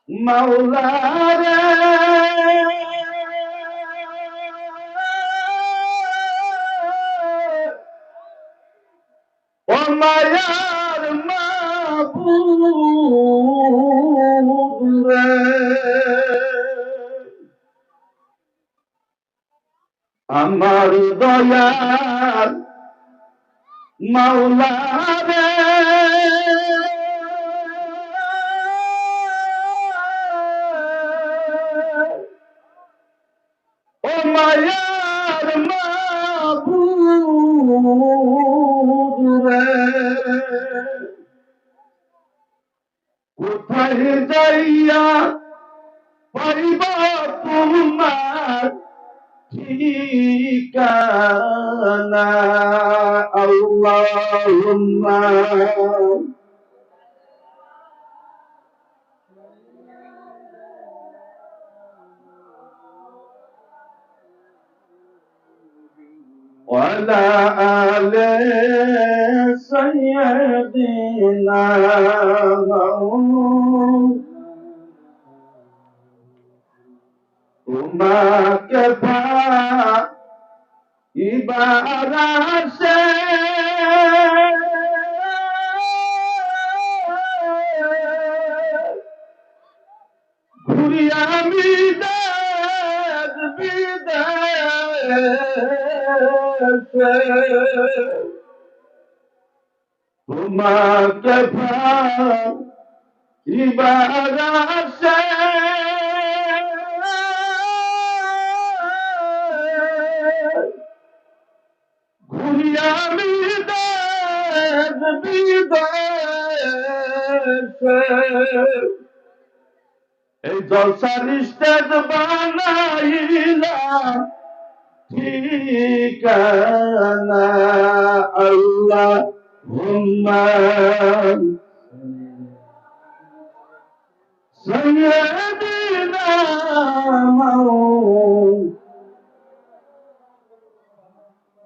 মাওলা রে ও মায়ার মাবুদ রে আমার দয়ার মাওলা রে ও মায়ার মাবুদ রে কোথায় যাইয়া পাইবা তোমার ঠিকানা আল্লাহুম্মা ওয়ালা আলে সাইয়্যিদিনা তোমাকে ইবারাশে ঘুরি আমি দেশ বিদেশে তোমাকে ইবারাশে ঘুরি আমি দেশ বিদেশে এই জলসার স্টেজ বানাইলাম ঠিকানা আল্লাহুম্মা সাইয়্যিদিনা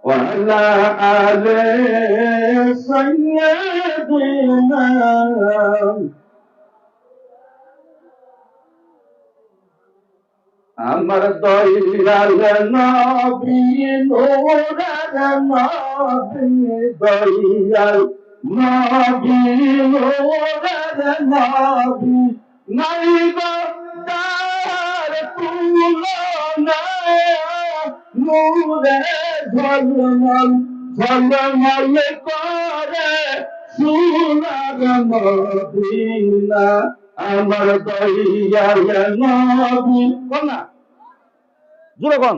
ওয়ালা আলে সাইয়্যিদিনা আমার দয়াল নবী নূরের নবী দয়াল নবী নূরের নবী নাই গো তার তুলনা নূরে ঝলমল ঝলমল করে সোনার মদিনা আমার দয়াল নবী কোন না জোরে কোন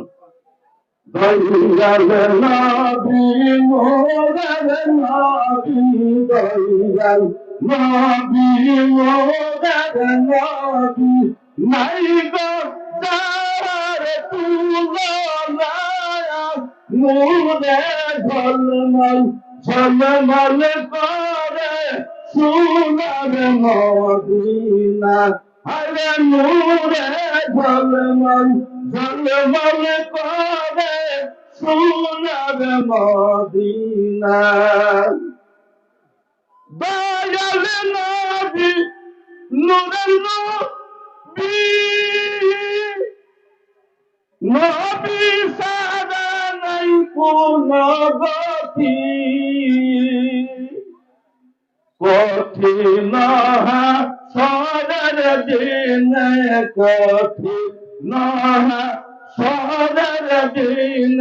দয়াল নবী মোরের নবী দয়াল নবী মোরের নবী নাই গো তার তুলনা নূরে ঝলমল ঝলমল করে সোনার মদিনা আরে নূরে ঝলমল ঝলমল করে সোনার মদিনা দয়াল নবী নূরের নবী নবী সারা নাই কোন গতি কঠিন সরের দিন কঠিন সরের দিন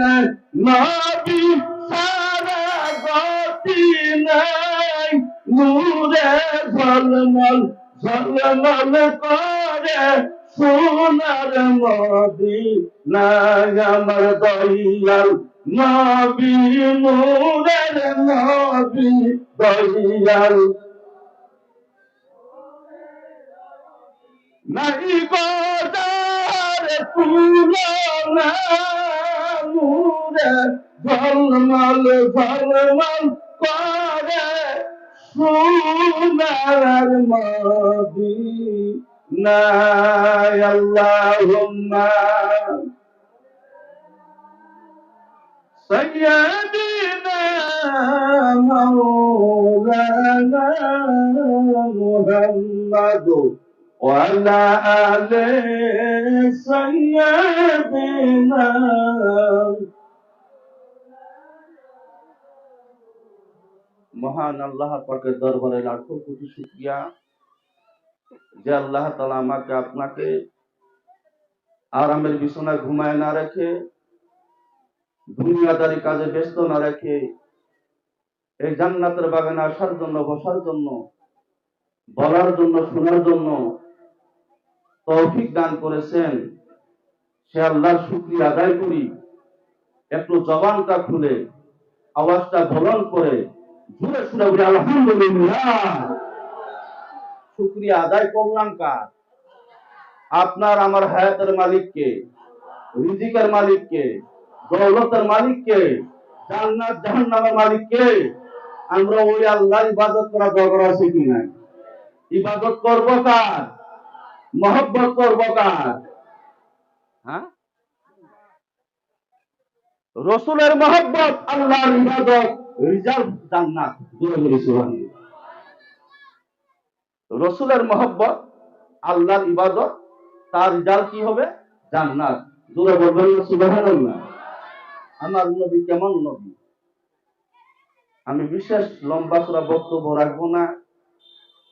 নবী সারা গতি নাই নূরে ঝলমল ঝলমল করে সোনার মদিনা আমার দয়াল নবী নূরের নবী দয়াল নাই গোদার তুলনা নূরে ঝলমল ঝলমল করে সোনার মদিনা আল্লাহুম্মা سيدنا مولانا محمد وعلى آل سيدنا মহান আল্লাহ পাকের দরবারে লাখো কোটি শুকরিয়া যে আল্লাহ তাআলা আমাকে আপনাকে আরামের বিছানায় ঘুমায় না রেখে দুনিয়াদারি কাজে ব্যস্ত না রেখে এই জান্নাতের বাগানে আসার জন্য বসার জন্য বলার জন্য শোনার জন্য তৌফিক দান করেছেন। সে আল্লাহর শুকরিয়া আদায় করি। একটু জবানটা খুলে আওয়াজটা বুলন্দ করে জোরে শুনে বলি আলহামদুলিল্লাহ। শুকরিয়া আদায় করলাম কার? আপনার আমার হায়াতের মালিককে, রিজিকের মালিককে, দৌলতের মালিককে, জান্নাত জাহান্নামের মালিককে। আমরা ওই আল্লাহর ইবাদত করা দরকার আছে কি নাই? ইবাদত করব কার? মহব্বত করব কার? হ্যাঁ, রসুলের মহব্বত, আল্লাহর ইবাদত, রিজার্ভ জান্নাত। জোরে বলি সুবহানাল্লাহ। রসুলের মহব্বত, আল্লাহর ইবাদত, তার রিজাল্ট কি হবে? জান্নাত। জোরে বলবেন না সুবহানাল্লাহ। আমার নবী কেমন নবী? আমি বিশেষ লম্বা চড়া বক্তব্য রাখবো না।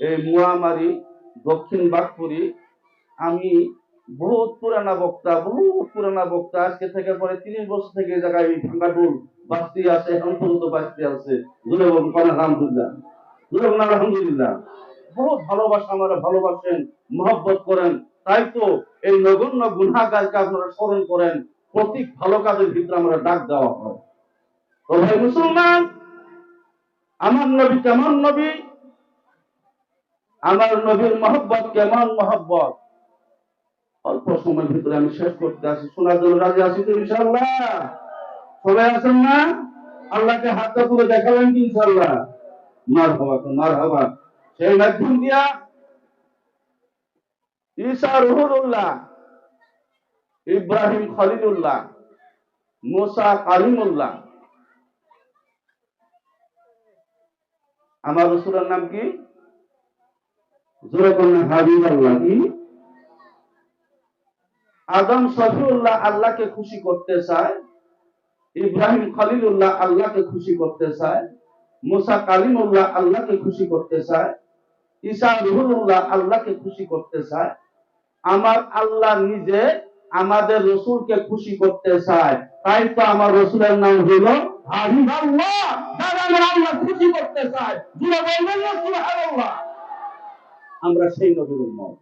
এই মুয়ামারি দক্ষিণ বাগপুরি, আমি বহুত পুরানা বক্তা। আজকে থেকে পরে 30 বছর থেকে এই জায়গায় ভাঙ্গাডুল বাস্তি আছে, এখন পর্যন্ত বাস্তি আছে। জোরে বলুন আলহামদুলিল্লাহ। জোরে বলুন আলহামদুলিল্লাহ। বহুত ভালোবাসা, আমরা ভালোবাসেন, মহব্বত করেন। তাই তো এই নগণ্য গুনাহগারকে আপনারা স্মরণ করেন। প্রতি ভালো কাজের ভিতরে আমরা ডাক দেওয়া হয়। তো ভাই মুসলমান, আমার নবী কেমন নবী? আমার নবীর মহব্বত কেমন মহব্বত? অল্প সময়ের ভিতরে আমি শেষ করতে আসি। শোনার জন্য রাজি আছি তো ইনশাআল্লাহ? সবাই আছেন না? আল্লাহকে হাতটা তুলে দেখাবেন কি ইনশাআল্লাহ? মারহাবা, তো মারহাবা। সেই মাধ্যম দিয়া ঈসা রুহুল্লাহ, ইব্রাহিম খলিলুল্লাহ, মুসা কালিমুল্লাহ। আমার রাসূলের নাম কি? জোরে বলেন হাবিবাল্লাহ। কি? আদম শফিউল্লাহ আল্লাহকে খুশি করতে চায়, ইব্রাহিম খলিলুল্লাহ আল্লাহকে খুশি করতে চায়, মুসা কালিমুল্লাহ আল্লাহকে খুশি করতে চায়, ঈসা রুহুল্লাহ আল্লাহকে খুশি করতে চায়। আমার আল্লাহ নিজে আমাদের রসুলকে খুশি করতে চায়। তাই তো আমার রসুলের নাম হলো হাবিবাল্লাহ, যারা আমার আল্লাহ খুশি করতে চায়। জোরে বলবেন না সুবহানাল্লাহ। আমরা সেই নবীর উম্মত।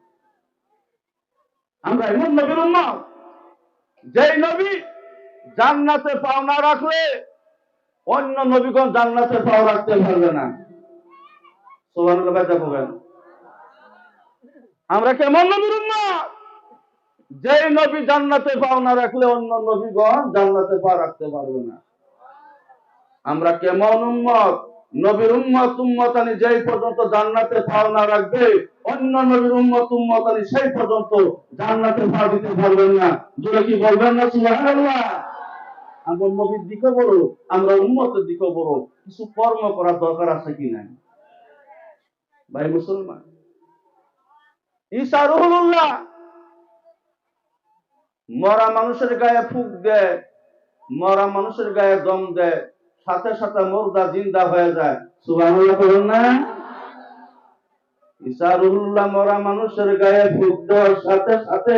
আমরা এমন নবীর উম্মত যেই নবী জান্নাতে পাও না রাখলে অন্য নবীগণ জান্নাতে পাও রাখতে পারবে না। সুবহানাল্লাহ বলবেন। আমরা কেমন নবীর উম্মত? যেই নবী জান্নাতে পাও না রাখলে অন্য নবীগণ জান্নাতে পা রাখতে পারবে না। আমরা কেমন উম্মত? নবীর উম্মত উম্মতানি যেই পর্যন্ত জান্নাতে পাও না রাখবে, অন্য নবীর উম্মত উম্মতানি সেই পর্যন্ত জান্নাতে পা দিতে পারবেন না। জোরে কি বলবেন না সুবহানাল্লাহ? আমরা নবীর দিকে বড়, আমরা উম্মতের দিকে বড়। কিছু কর্ম করার দরকার আছে কি নাই ভাই মুসলমান? ঈসা রুহুল্লাহ মরা মানুষের গায়ে ফুঁক দেয়, মরা মানুষের গায়ে দম দেয়, সাথে সাথে মুর্দা জিন্দা হয়ে যায়। সুবহানাল্লাহ বলুন না? ঈসা রুহুল্লাহ মরা মানুষের গায়ে ফুঁক দেওয়ার সাথে সাথে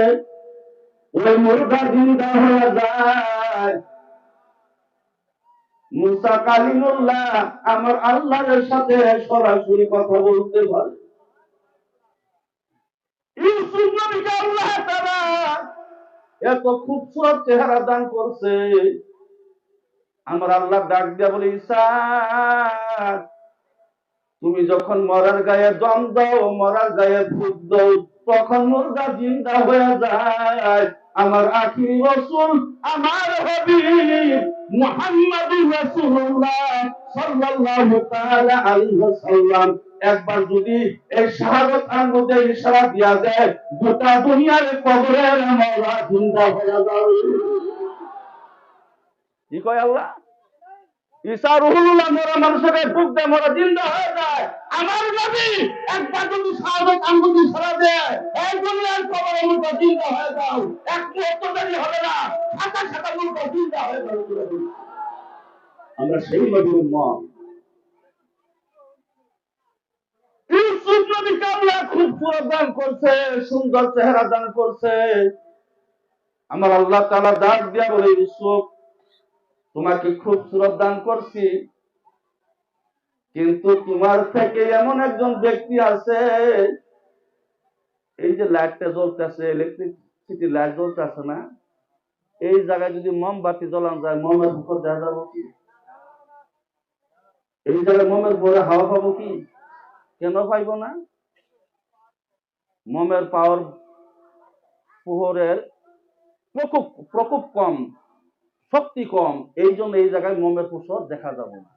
ওই মুর্দা জিন্দা হয়ে যায়। মুসা কালিমুল্লাহ আমার আল্লাহর সাথে সরাসরি কথা বলতে পারে। ইউসুফ নবীকে আল্লাহ তাআলা এত খুবসুরত চেহারা দান করছে। আমার আল্লাহ ডাক দিয়া বলে, ঈসা তুমি যখন মরার গায়ে দম দাও, মরার গায়ে ফুঁক দাও, তখন মুর্দা জিন্দা হয়ে যায়। আমার আখিরি রাসূল, আমার হাবিব মুহাম্মদুর রাসূলুল্লাহ সাল্লাল্লাহু তাআলা আলাইহি ওয়াসাল্লাম একবার যদি এই শাহাদাত আঙ্গুলে ইশারা দিয়া দেয়, গোটা দুনিয়ার কবরের মরা জিন্দা হয়ে যাবে। কি কয় আল্লাহ? ঈসা রুহুল্লাহ মরা মানুষকে ফুক দেয়, মরা জিন্দা হয়ে যায়। আমার নবী একবার যদি শাহাদাত আঙ্গুল ছড়া দেয়, এই দুনিয়ার কবরের মতো জিন্দা হয়ে যাও, এক মুহূর্ত দেরি হবে না, সাথে সাথে মতো জিন্দা হয়ে যাও। আমরা সেই নবীর উম্মত। ইউসুফ নবীকে আল্লাহ খুব সুরত দান করছে, সুন্দর চেহারা দান করছে। আমার আল্লাহ তাআলা ডাক দিয়া বলে, ইউসুফ তোমাকে খুব সুরত দান করছি, কিন্তু তোমার থেকে এমন একজন ব্যক্তি আছে, এই যে লাইটটা জ্বলতেছে, ইলেকট্রিসিটি লাইট জ্বলতেছে না, এই জায়গায় যদি মোমবাতি জ্বলানো যায়, মোমের উপর দেওয়া যাবো কি? এই জায়গায় মোমের পরে হাওয়া পাবো কি? কেন পাইব না? মোমের পাওয়ার, পুহরের প্রকোপ প্রকোপ কম, শক্তি কম, এই জন্য এই জায়গায় মোমের প্রসর দেখা যাবে না।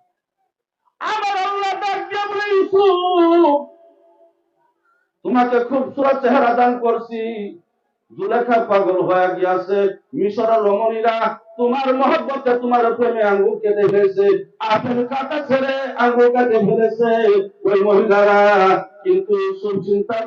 আমার আল্লাহ ডাক দিয়া বলে, ইউসুফ তোমাকে খুব সুরা চেহারা দান করছি, জুলেখা পাগল হয়ে গিয়েছে, মিশরের রমণীরা তোমার মহব্বতে তোমার প্রেমে আঙ্গুল কেটে ফেলেছে, আপেল কাটা ছেড়ে আঙ্গুল কেটে ফেলেছে ওই মহিলারা। কিন্তু সব চিন্তা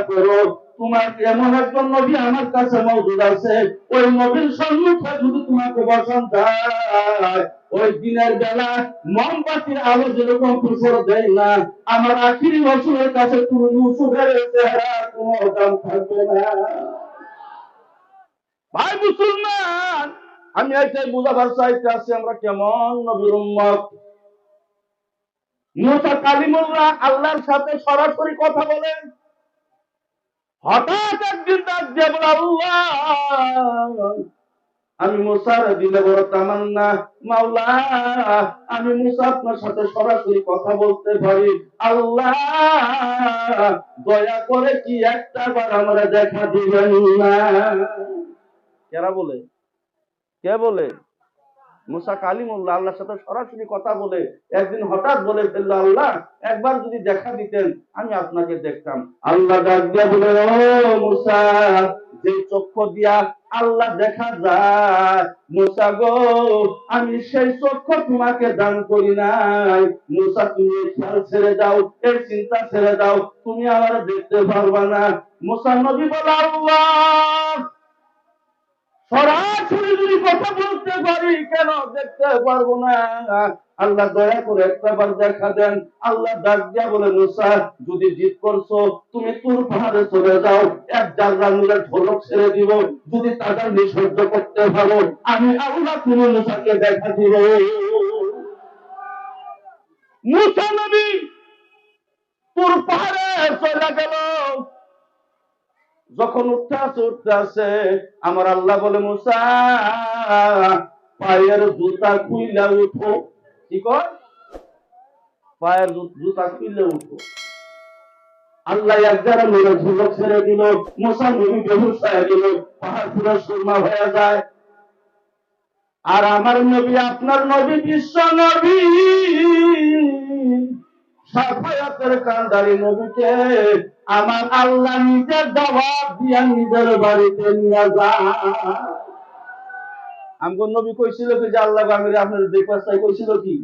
করো, তোমার এমন একজন নবী আমার কাছে মজুদ আছে, ওই নবীর সম্মুখে যদি তোমাকে বসান যায়, ওই দিনের বেলা মোমবাতির আলো যেরকম প্রসর দেয় না, আমার আখিরি রসুলের কাছে তুমি ইউসুফের চেহারা কোনো দাম থাকবে না। ভাই মুসলমান, আমি এইটাই বুঝাবার চাইতে আছি আমরা কেমন নবীর উম্মত। মুসা কালিমুল্লাহ আল্লাহর সাথে সরাসরি কথা বলেন। হঠাৎ একদিন ডাক দিয়ে বলে, আল্লাহ আমি মুসার দিলে বড় তামান্না, মাওলা আমি মুসা আপনার সাথে সরাসরি কথা বলতে পারি, আল্লাহ দয়া করে কি একটা বার আমরা দেখা দিবেন না? কেরা বলে? কে বলে? মুসা কালিমুল্লাহ আল্লাহর সাথে সরাসরি কথা বলে একদিন হঠাৎ বলে ফেললো, আল্লাহ একবার যদি দেখা দিতেন আমি আপনাকে দেখতাম। আল্লাহ ডাক দিয়া বলে, ও মুসা, যে চক্ষু দিয়া আল্লাহ দেখা যায়, মুসা গো আমি সেই চক্ষু তোমাকে দান করি নাই। মুসা তুমি খেয়াল ছেড়ে দাও, এই চিন্তা ছেড়ে দাও, তুমি আমার দেখতে পারবা না। মুসা নবী বলে, আল্লাহ সরাসরি যদি কথা বলতে পারি কেন দেখতে পারবো না? আল্লাহ দয়া করে একটা বার দেখা দেন। আল্লাহ ডাক দিয়া বলে, মুসা যদি জিদ করছো তুমি তুর পাহাড়ে চলে যাও, এক জায়গা মিলে ঢোলক ছেড়ে দিব, যদি তাদের নিঃসহ্য করতে পারো আমি আল্লাহ তুমি মুসাকে দেখা দিব। মুসা নবী তুর পাহাড়ে চলে গেল। যখন উঠতে আসে আমার আল্লাহ বলে, মুসা পায়ের জুতা খুইলা উঠো। কি কর? পায়ের জুতা খুইলে উঠো। আল্লাহ একজারা মেরে ঝুলক ছেড়ে দিল, মুসা নবী বেহুশ হয়ে গেল, পাহাড় পুরো সুরমা হয়ে যায়। আর আমার নবী, আপনার নবী, বিশ্ব নবী, সাফায়াতের কান্ডারি নবীকে আমার আল্লাহ নিজের দাওয়াত দিয়া নিজের বাড়িতে নিয়ে যায়। আমগো নবী কইছিল কি যে আল্লাহ আমি আপনার দেখবার চাই, কইছিল কি?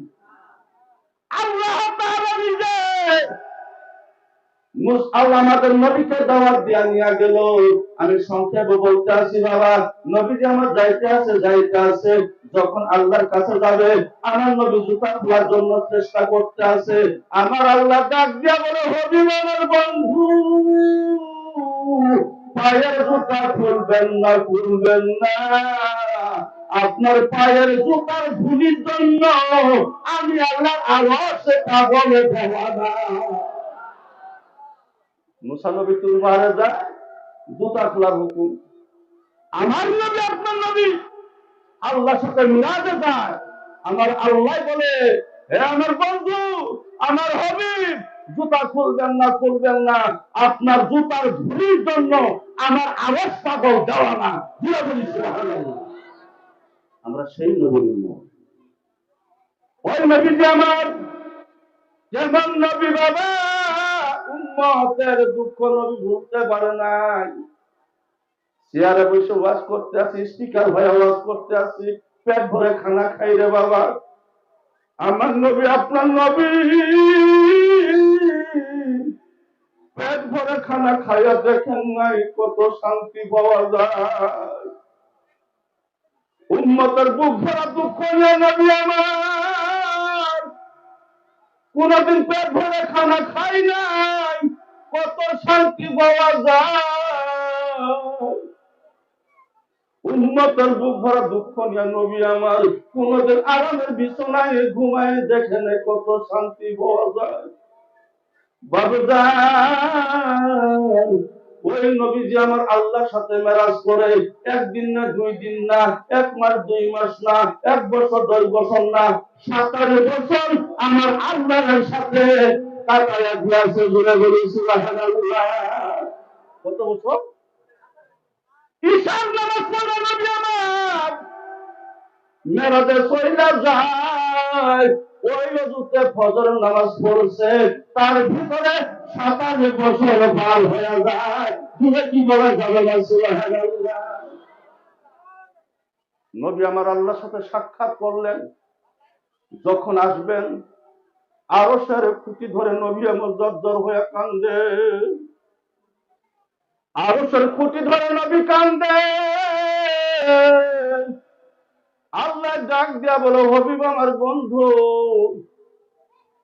আল্লাহ তাআলা নিজে আল্লাহ আমাদের নবীকে দাওয়াত দিয়া নিয়ে গেল। আমি সংক্ষেপে বলতে আসি বাবা, নবী যে আমার যাইতে আছে, যখন আল্লাহর কাছে যাবে আমার নবী জুতা খোলার জন্য চেষ্টা করতে আছে। আমার আল্লাহ ডাক দিয়া বলে, হবিব আমার বন্ধু, পায়ের জুতা খুলবেন না, আপনার পায়ের জুতার ধুলির জন্য আমি আল্লাহর আরশে পাগলে দেওয়ানা। মুসা নবী তুর পাহাড়ে যায়, জুতা খোলার হুকুম। আমার নবী, আপনার নবী আল্লাহর সাথে মিরাজে যায়। আমার আল্লাহ বলে, হে আমার বন্ধু, আমার হাবিব, জুতা খুলবেন না, আপনার জুতার ধুলির জন্য আমার আওয়াজ পাগল দেওয়ানা। আমরা সেই নবীর উম্মত। ওই নবীজি আমার যেমন নবী বাবা, উম্মতের দুঃখ নবী ভুলতে পারে নাই। চেয়ারে বসে ওয়াজ করতে আসি, স্পিকার হয়ে ওয়াজ করতে আসি, পেট ভরে খানা খাই রে বাবা। আমার নবী আপনার নবী পেট ভরে খানা খাইয়া দেখেন নাই কত শান্তি পাওয়া যায়। উম্মতের বুক ভরা দুঃখ নিয়ে নবী আমার কোনদিন পেট ভরে খানা খাই নাই, কত শান্তি পাওয়া যায়। উম্মতের বুক ভরা দুঃখ নিয়ে নবী আমার কোনদিন আরামের বিছানায় ঘুমায় দেখে নাই, কত শান্তি পাওয়া যায়। বাবুজান ওই নবীজি আমার আল্লাহর সাথে মেরাজ করে একদিন না 2 দিন না 1 মাস 2 মাস না 1 বছর 10 বছর না 17 বছর আমার আল্লাহর সাথে কাটায়া দিয়েছে। জোরে বলি সুবহানাল্লাহ। কত বছর? ঈশার নামাজ পড়ে নবী আমার মেরাজে চইলা যায়, ওই অজুতে ফজর নামাজ পড়ছে, তার ভিতরে 27 বছর পার হয়ে যায়। তুমি কি বলা যাবে না সুবহানাল্লাহ। নবী আমার আল্লাহর সাথে সাক্ষাৎ করলেন, যখন আসবেন আরশের খুঁটি ধরে নবী আমার জর্জর হয়ে কান্দে, আরশের খুঁটি ধরে নবী কান্দে। আল্লাহ ডাক দিয়া বলো, হবিব আমার বন্ধু,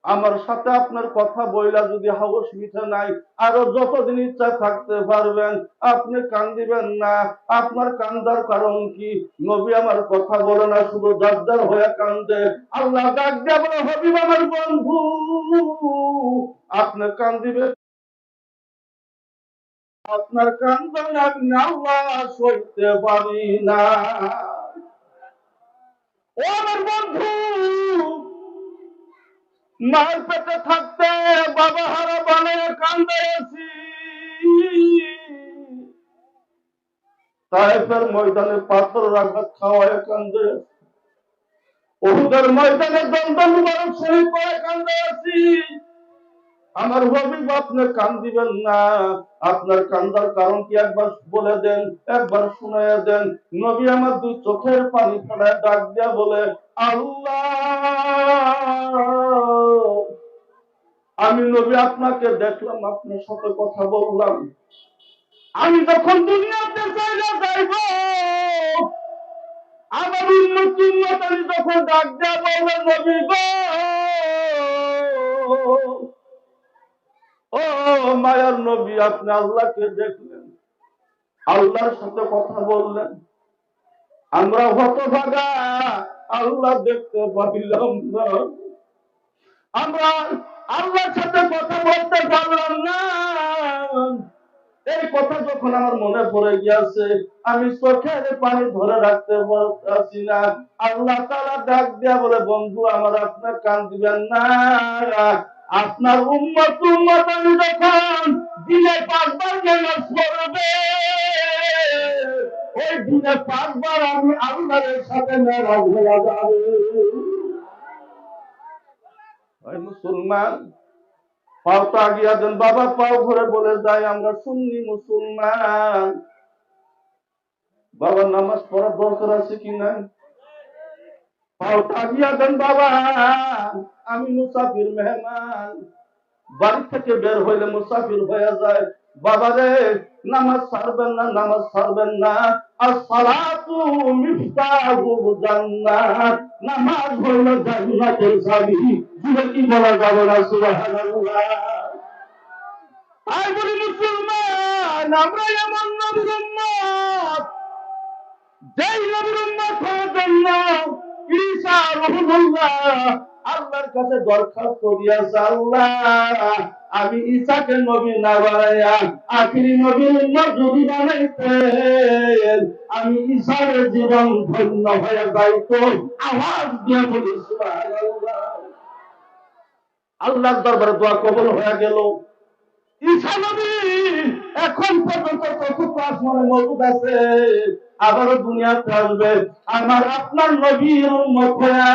আমার সাথে আপনার কথা বইলা যদি হাউস মিঠে নাই, আরো যতদিন ইচ্ছা থাকতে পারবেন, আপনি কান্দিবেন না। আপনার কান্দার কারণ কি? নবী আমার কথা বলে না, শুধু জর্জর হয়ে কান্দে। আল্লাহ ডাক দিয়া বলে, হবিব আমার বন্ধু, আপনি কান্দিবেন, আপনার কান্দন আমি আল্লাহ সইতে পারি না। ও আমার বন্ধু, মার পেটে থাকতে বাবা হারা বানিয়ে কান্দাইছি, তায়েফের ময়দানে পাথর রাখা খাওয়ায় কান্দে, উহুদের ময়দানে দন্দন মুবারক শহীদ করে কান্দাইছি। আমার হবিব আপনি কান্দিবেন না, আপনার কান্দার কারণ কি একবার বলে দেন, একবার শুনাইয়া দেন। নবী আমার 2 চোখের পানি ফেলায় ডাক দিয়া বলে, আল্লাহ, আমি নবী আপনাকে দেখলাম, আপনার সাথে কথা বললাম, আমি যখন দুনিয়াতে চলে যাইব, আমার উম্মত আমি যখন ডাক দিয়া বলবো, নবী গো, ও মায়ার নবী, আপনি আল্লাহকে দেখলেন, আল্লাহর সাথে কথা বললেন, আমরা হতভাগা আল্লাহ দেখতে পাইলাম না, আমরা আল্লাহর সাথে কথা বলতে পারলাম না। এই কথা যখন আমার মনে পড়ে গিয়েছে, আমি চোখের পানি ধরে রাখতে পারছি না। আল্লাহ তাআলা ডাক দিয়া বলে, বন্ধু আমার, আপনার কান দিবেন না, আপনার উম্মত আমি যখন দিনে 5 বার নামাজ পড়বে, ওই দিনে 5 বার আমি আল্লাহর সাথে মেরাজ হয়ে যাবে। ওই মুসলমান, পাওটা আগিয়া দেন বাবা, পাও ধরে বলে যায় আমরা সুন্নি মুসলমান। বাবা নামাজ পড়ার দরকার আছে কি না? পাওটা আগিয়া দেন বাবা, আমি মুসাফির মেহমান, বাড়ি থেকে বের হইলে মুসাফির হয়ে যায়। বাবা রে, নামাজ ছাড়বেন না, নামাজ ছাড়বেন না। আসসালাতু মিফতাহুল জান্নাত, নামাজ হলো জান্নাতের চাবি। জুড়ে কি বলা যাবে না সুবহানাল্লাহ। আই বলি মুসলমান, আমরা এমন নবীর উম্মত, যেই নবীর উম্মত হওয়ার জন্য ঈসা রূহুল্লাহ আল্লাহর কাছে দরখাস্ত করিয়াছে, আল্লাহ আমি ঈসাকে নবী না বানাইয়া আখিরি নবীর উম্মত যদি বানাইতেন, আমি ঈসার জীবন ধন্য হয়ে যাইত। আওয়াজ দিয়ে বলি সুবহানাল্লাহ। আল্লাহর দরবারে দোয়া কবুল হয়ে গেল। ঈসা নবী এখন পর্যন্ত চতুর্থ আসমানে মওজুদ আছে, আবারও দুনিয়াতে আসবে। আমার আপনার নবীর উম্মত হয়ে,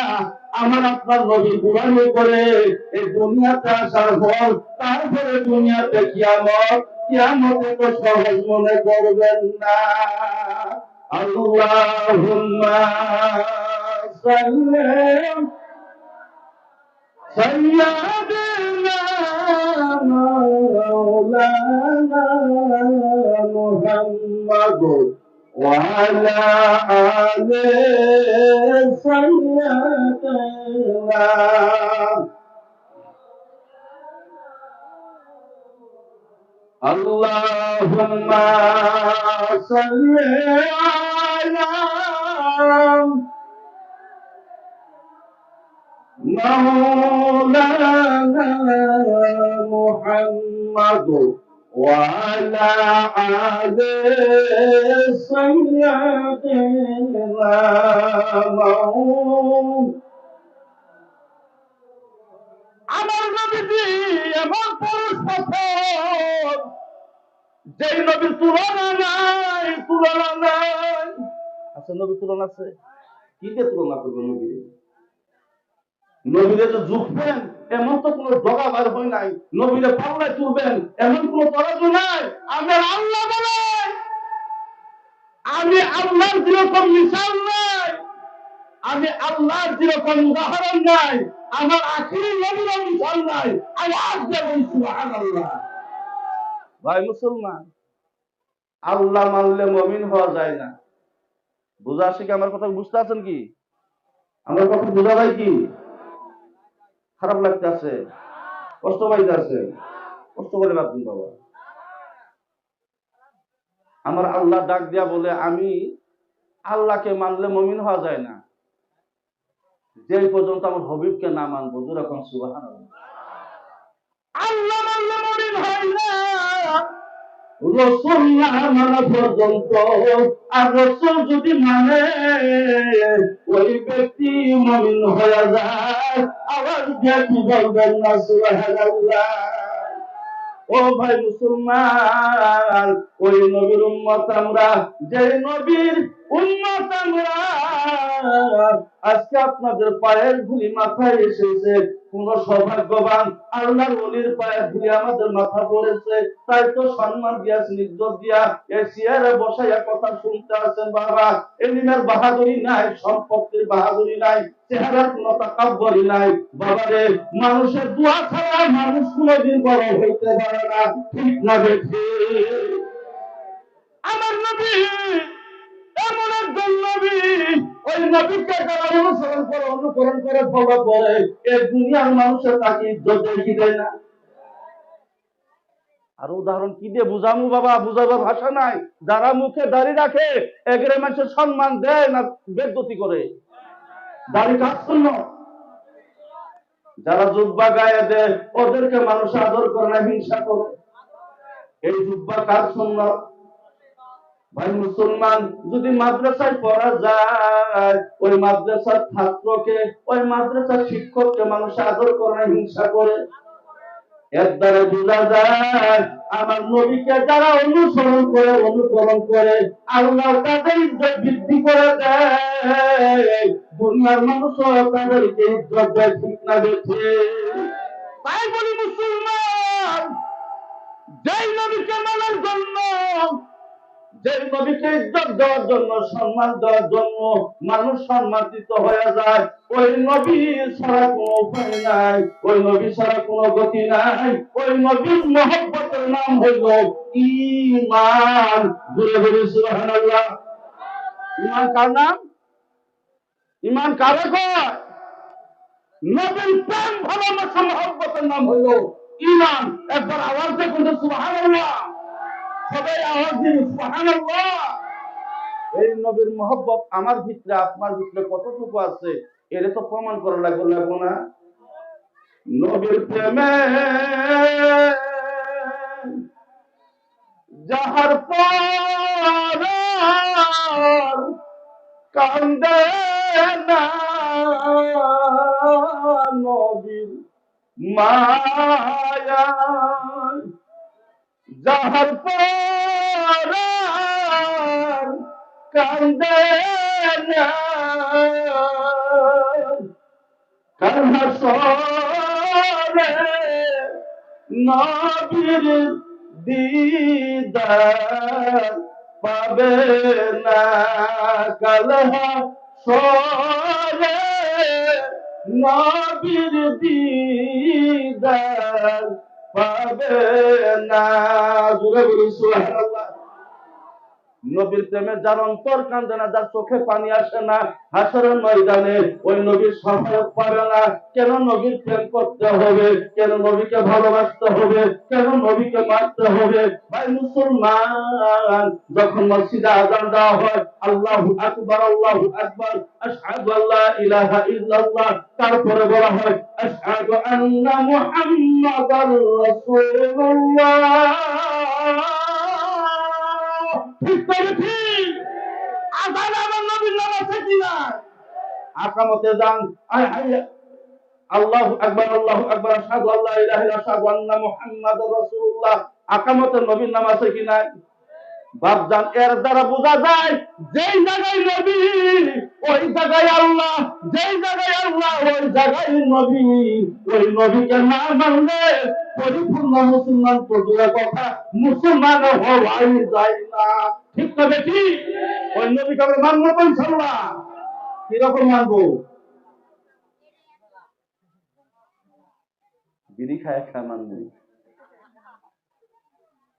আমার আপনার নবী গুলামি করে এই দুনিয়াতে আসার পর, তারপরে দুনিয়াতে কিয়ামত, কিয়ামতে তো সহজ মনে করবেন না। আল্লাহুম্মা সাল্লি سيدنا مولانا محمد وعلى آله سيدنا اللهم صل على مولانا محمد وعلى آل سيدنا আমার নবীজি এমন পুরুষ পাথর যেই নবীর তুলনা নাই, তুলনা নাই। আছে নবীর তুলনা আছে? কি দিয়ে তুলনা করবেন নবীর? নবীরে তো ঝুঁকবেন এমন তো কোনো জগা বার হয় নাই, নবীরে পাল্লায় তুলবেন এমন কোনো তরাজু নাই। আমার আল্লাহ বলে আমি আল্লাহর যেরকম মিশাল নাই, আমি আল্লাহর যেরকম উদাহরণ নাই, আমার আখিরি নবীর মিশাল নাই। আওয়াজ দেবেন সুবহানাল্লাহ। ভাই মুসলমান, আল্লাহ মানলে মুমিন হওয়া যায় না। বুঝা আসে কি? আমার কথা বুঝতে আছেন কি? আমার কথা বোঝা যায় কি? খারাপ লাগতেছে? কষ্ট পাইতেছে? কষ্ট করে বাঁচুন বাবা। আমার আল্লাহ ডাক দিয়া বলে আমি আল্লাহকে মানলে মুমিন হওয়া যায় না, যে পর্যন্ত আমার হবিবকে না মানবো। যেরকম সুবহানাল্লাহ। আল্লাহ মানলে মুমিন হয় না, রসুল না মানা পর্যন্ত। আর রসুল যদি মানে ওই ব্যক্তি মুমিন হয়ে যায়। আওয়াজ দিয়ে কি বলবেন না সুবহানাল্লাহ? ও ভাই মুসলমান, ওই নবীর উম্মত আমরা, যে নবীর উম্মত আমরা। আজকে আপনাদের পায়ের ধুলি মাথায় এসেছে, কোন সৌভাগ্যবান আল্লাহর ওলির পায়ের ধুলি আমাদের মাথা পড়েছে, তাই তো সম্মান দিয়া স্নিগ্ধ দিয়া এই চেয়ারে বসাইয়া কথা শুনতে আছেন বাবা। এলিমের বাহাদুরি নাই, সম্পত্তির বাহাদুরি নাই, চেহারার কোনো তাকাব্বুরি নাই বাবা রে। মানুষের দোয়া ছাড়া মানুষ কোনোদিন বড় হইতে পারে না, ঠিক না বেঠি? আমার নবী এমন একজন নবী, ওই নবীকে যারা অনুকরণ করে ফলো করে, এই দুনিয়ার মানুষের তাকে ইজ্জত দেয় কি দেয় না? আর উদাহরণ কি দিয়ে বুঝামু বাবা? বুঝাবার ভাষা নাই। যারা মুখে দাড়ি রাখে এগরে মানুষের সম্মান দেয় না বেজ্জতি করে? দাড়ি কাজ শূন্য। যারা জুব্বা গায়ে দেয় ওদেরকে মানুষ আদর করে না, হিংসা করে। এই জুব্বা কার শূন্য? ভাই মুসলমান, যদি মাদ্রাসায় পড়া যায়, ওই মাদ্রাসার ছাত্রকে, ওই মাদ্রাসার শিক্ষককে মানুষ আদর করে না, হিংসা করে? এর দ্বারা বোঝা যায় আমার নবীকে যারা অনুকরণ করে আল্লাহ তাদের ইজ্জত বৃদ্ধি করে দেয়, দুনিয়ার মানুষ তাদেরকে ইজ্জত দেয়, ঠিক না বেঠে? তাই বলি মুসলমান, যেই নবীকে মানার জন্য, যে নবীকে ইজ্জত দেওয়ার জন্য, সম্মান দেওয়ার জন্য মানুষ সম্মানিত হয়ে যায়, ওই নবী ছাড়া কোনো উপায় নাই, ওই নবী ছাড়া কোনো গতি নাই। ওই নবীর মহব্বতের নাম হইল ঈমান। জোরে বলি সুবহানাল্লাহ। ঈমান কার নাম? ঈমান কারে কয়? নবীর প্রেম ভালোবাসা মহব্বতের নাম হইল ঈমান। একবার আওয়াজ দিয়ে বলুন সুবহানাল্লাহ। সবাই আওয়াজ দিন সুবহানাল্লাহ। এই নবীর মহব্বত আমার ভিতরে আপনার ভিতরে কতটুকু আছে এটা তো প্রমাণ করা লাগবে না? নবীর প্রেমে যাহার পর কান্দে না, নবীর মায়া যাহার পর কান্দে না, কাহাসরে নবীর দিদার পাবে না, কালহাসরে নবীর দিদার পাবে না। জোরে বলুন সুবহানাল্লাহ। নবীর প্রেমে যার অন্তর কান্দে না, যার চোখে পানি আসে না, হাসরের ময়দানে ওই নবীর সহায়ক পাবে না। কেন নবীর প্রেম করতে হবে? কেন নবীকে ভালোবাসতে হবে? কেন নবীকে মানতে হবে? ভাই মুসলমান, যখন মসজিদে আযান দেওয়া হয়, আল্লাহু আকবার, আল্লাহু আকবার, আশহাদু আল্লা ইলাহা ইল্লাল্লাহ, তারপরে বলা হয় আশহাদু আন্না মুহাম্মাদার রাসূলুল্লাহ। ঠিক করে ঠিক আযান আমার নবীর নাম আছে কিনা? আকামতে যান, আল্লাহু আকবার, আল্লাহু আকবার, আশহাদু আল্লা ইলাহা ইল্লাল্লাহ, আশহাদু আন্না মুহাম্মাদুর রাসূলুল্লাহ। আকামতে নবীর নাম আছে কিনা? বাপজান, এর দ্বারা বোঝা যায় যেই জায়গায় নবী ওই জায়গায় আল্লাহ, যেই জায়গায় আল্লাহ ওই জায়গায় নবী। ওই নবীকে না মানলে পরিপূর্ণ মুসলমান তো দূরের কথা, মুসলমান হওয়াই যায় না। ঠিক না বেশি? ওই নবীকে আমরা মানবো তো ইনশাআল্লাহ। কিরকম মানবো? বিড়ি খায় খায় মানবো,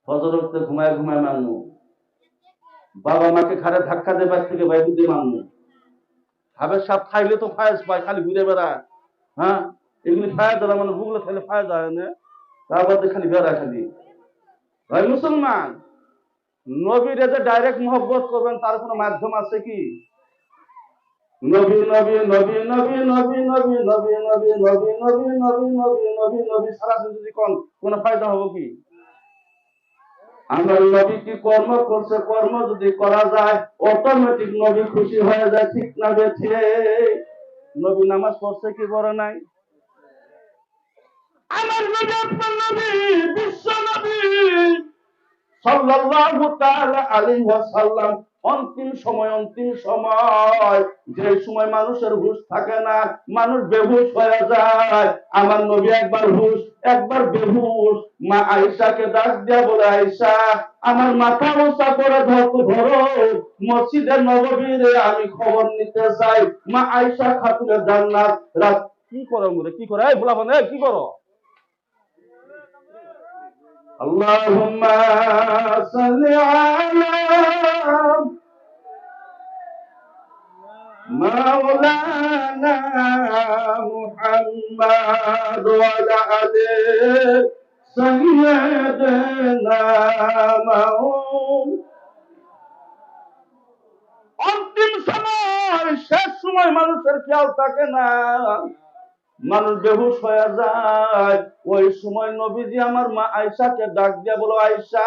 ফজর উঠতে ঘুমায় ঘুমায় মানবো, বাবা মাকে খারে ধাক্কা দেবার থেকে বাইরে দিয়ে মানবো। হাবের সাপ খাইলে তো ফায়াজ পায়, খালি ঘুরে বেড়ায়। হ্যাঁ, এগুলি ফায়াজ দ্বারা মানে বুগলে খাইলে ফায়াজ হয় না, তারপর খালি বেড়ায় খালি। ভাই মুসলমান, নবীরে যে ডাইরেক্ট মহব্বত করবেন তার কোনো মাধ্যম আছে কি? নবী নবী নবী নবী নবী নবী নবী নবী নবী নবী নবী নবী নবী নবী সারাদিন যদি কোন ফায়দা হবো কি? আমার নবী কি কর্ম করছে, কর্ম যদি করা যায় অটোমেটিক নবী খুশি হয়ে যায়। ঠিক না বেছে? নবী নামাজ পড়ছে কি পড়ে নাই? আমার নবী আপনার নবী, বিশ্ব নবী সাল্লাল্লাহু তাআলা আলাইহি ওয়াসাল্লাম অন্তিম সময় যে সময় মানুষের হুঁশ থাকে না, মানুষ বেহুশ হয়ে যায়, আমার নবী একবার হুঁশ একবার বেহুশ। মা আয়েশাকে ডাক দিয়া বলে, আয়েশা আমার মাথা উঁচা করে ধরো, মসজিদে নববীরে আমি খবর নিতে চাই। মা আয়েশা খাতুনে জান্নাত রাত কি করো মুরে, কি করে এই ভোলা বনে কি করো? اللهم صل على مولانا محمد وعلى آله سيدنا অন্তিম সময়, শেষ সময় মানুষের খেয়াল থাকে না, মানুষ বেহুশ হয়ে যায়। ওই সময় নবীজি আমার মা আয়েশাকে ডাক দিয়া বলো, আয়েশা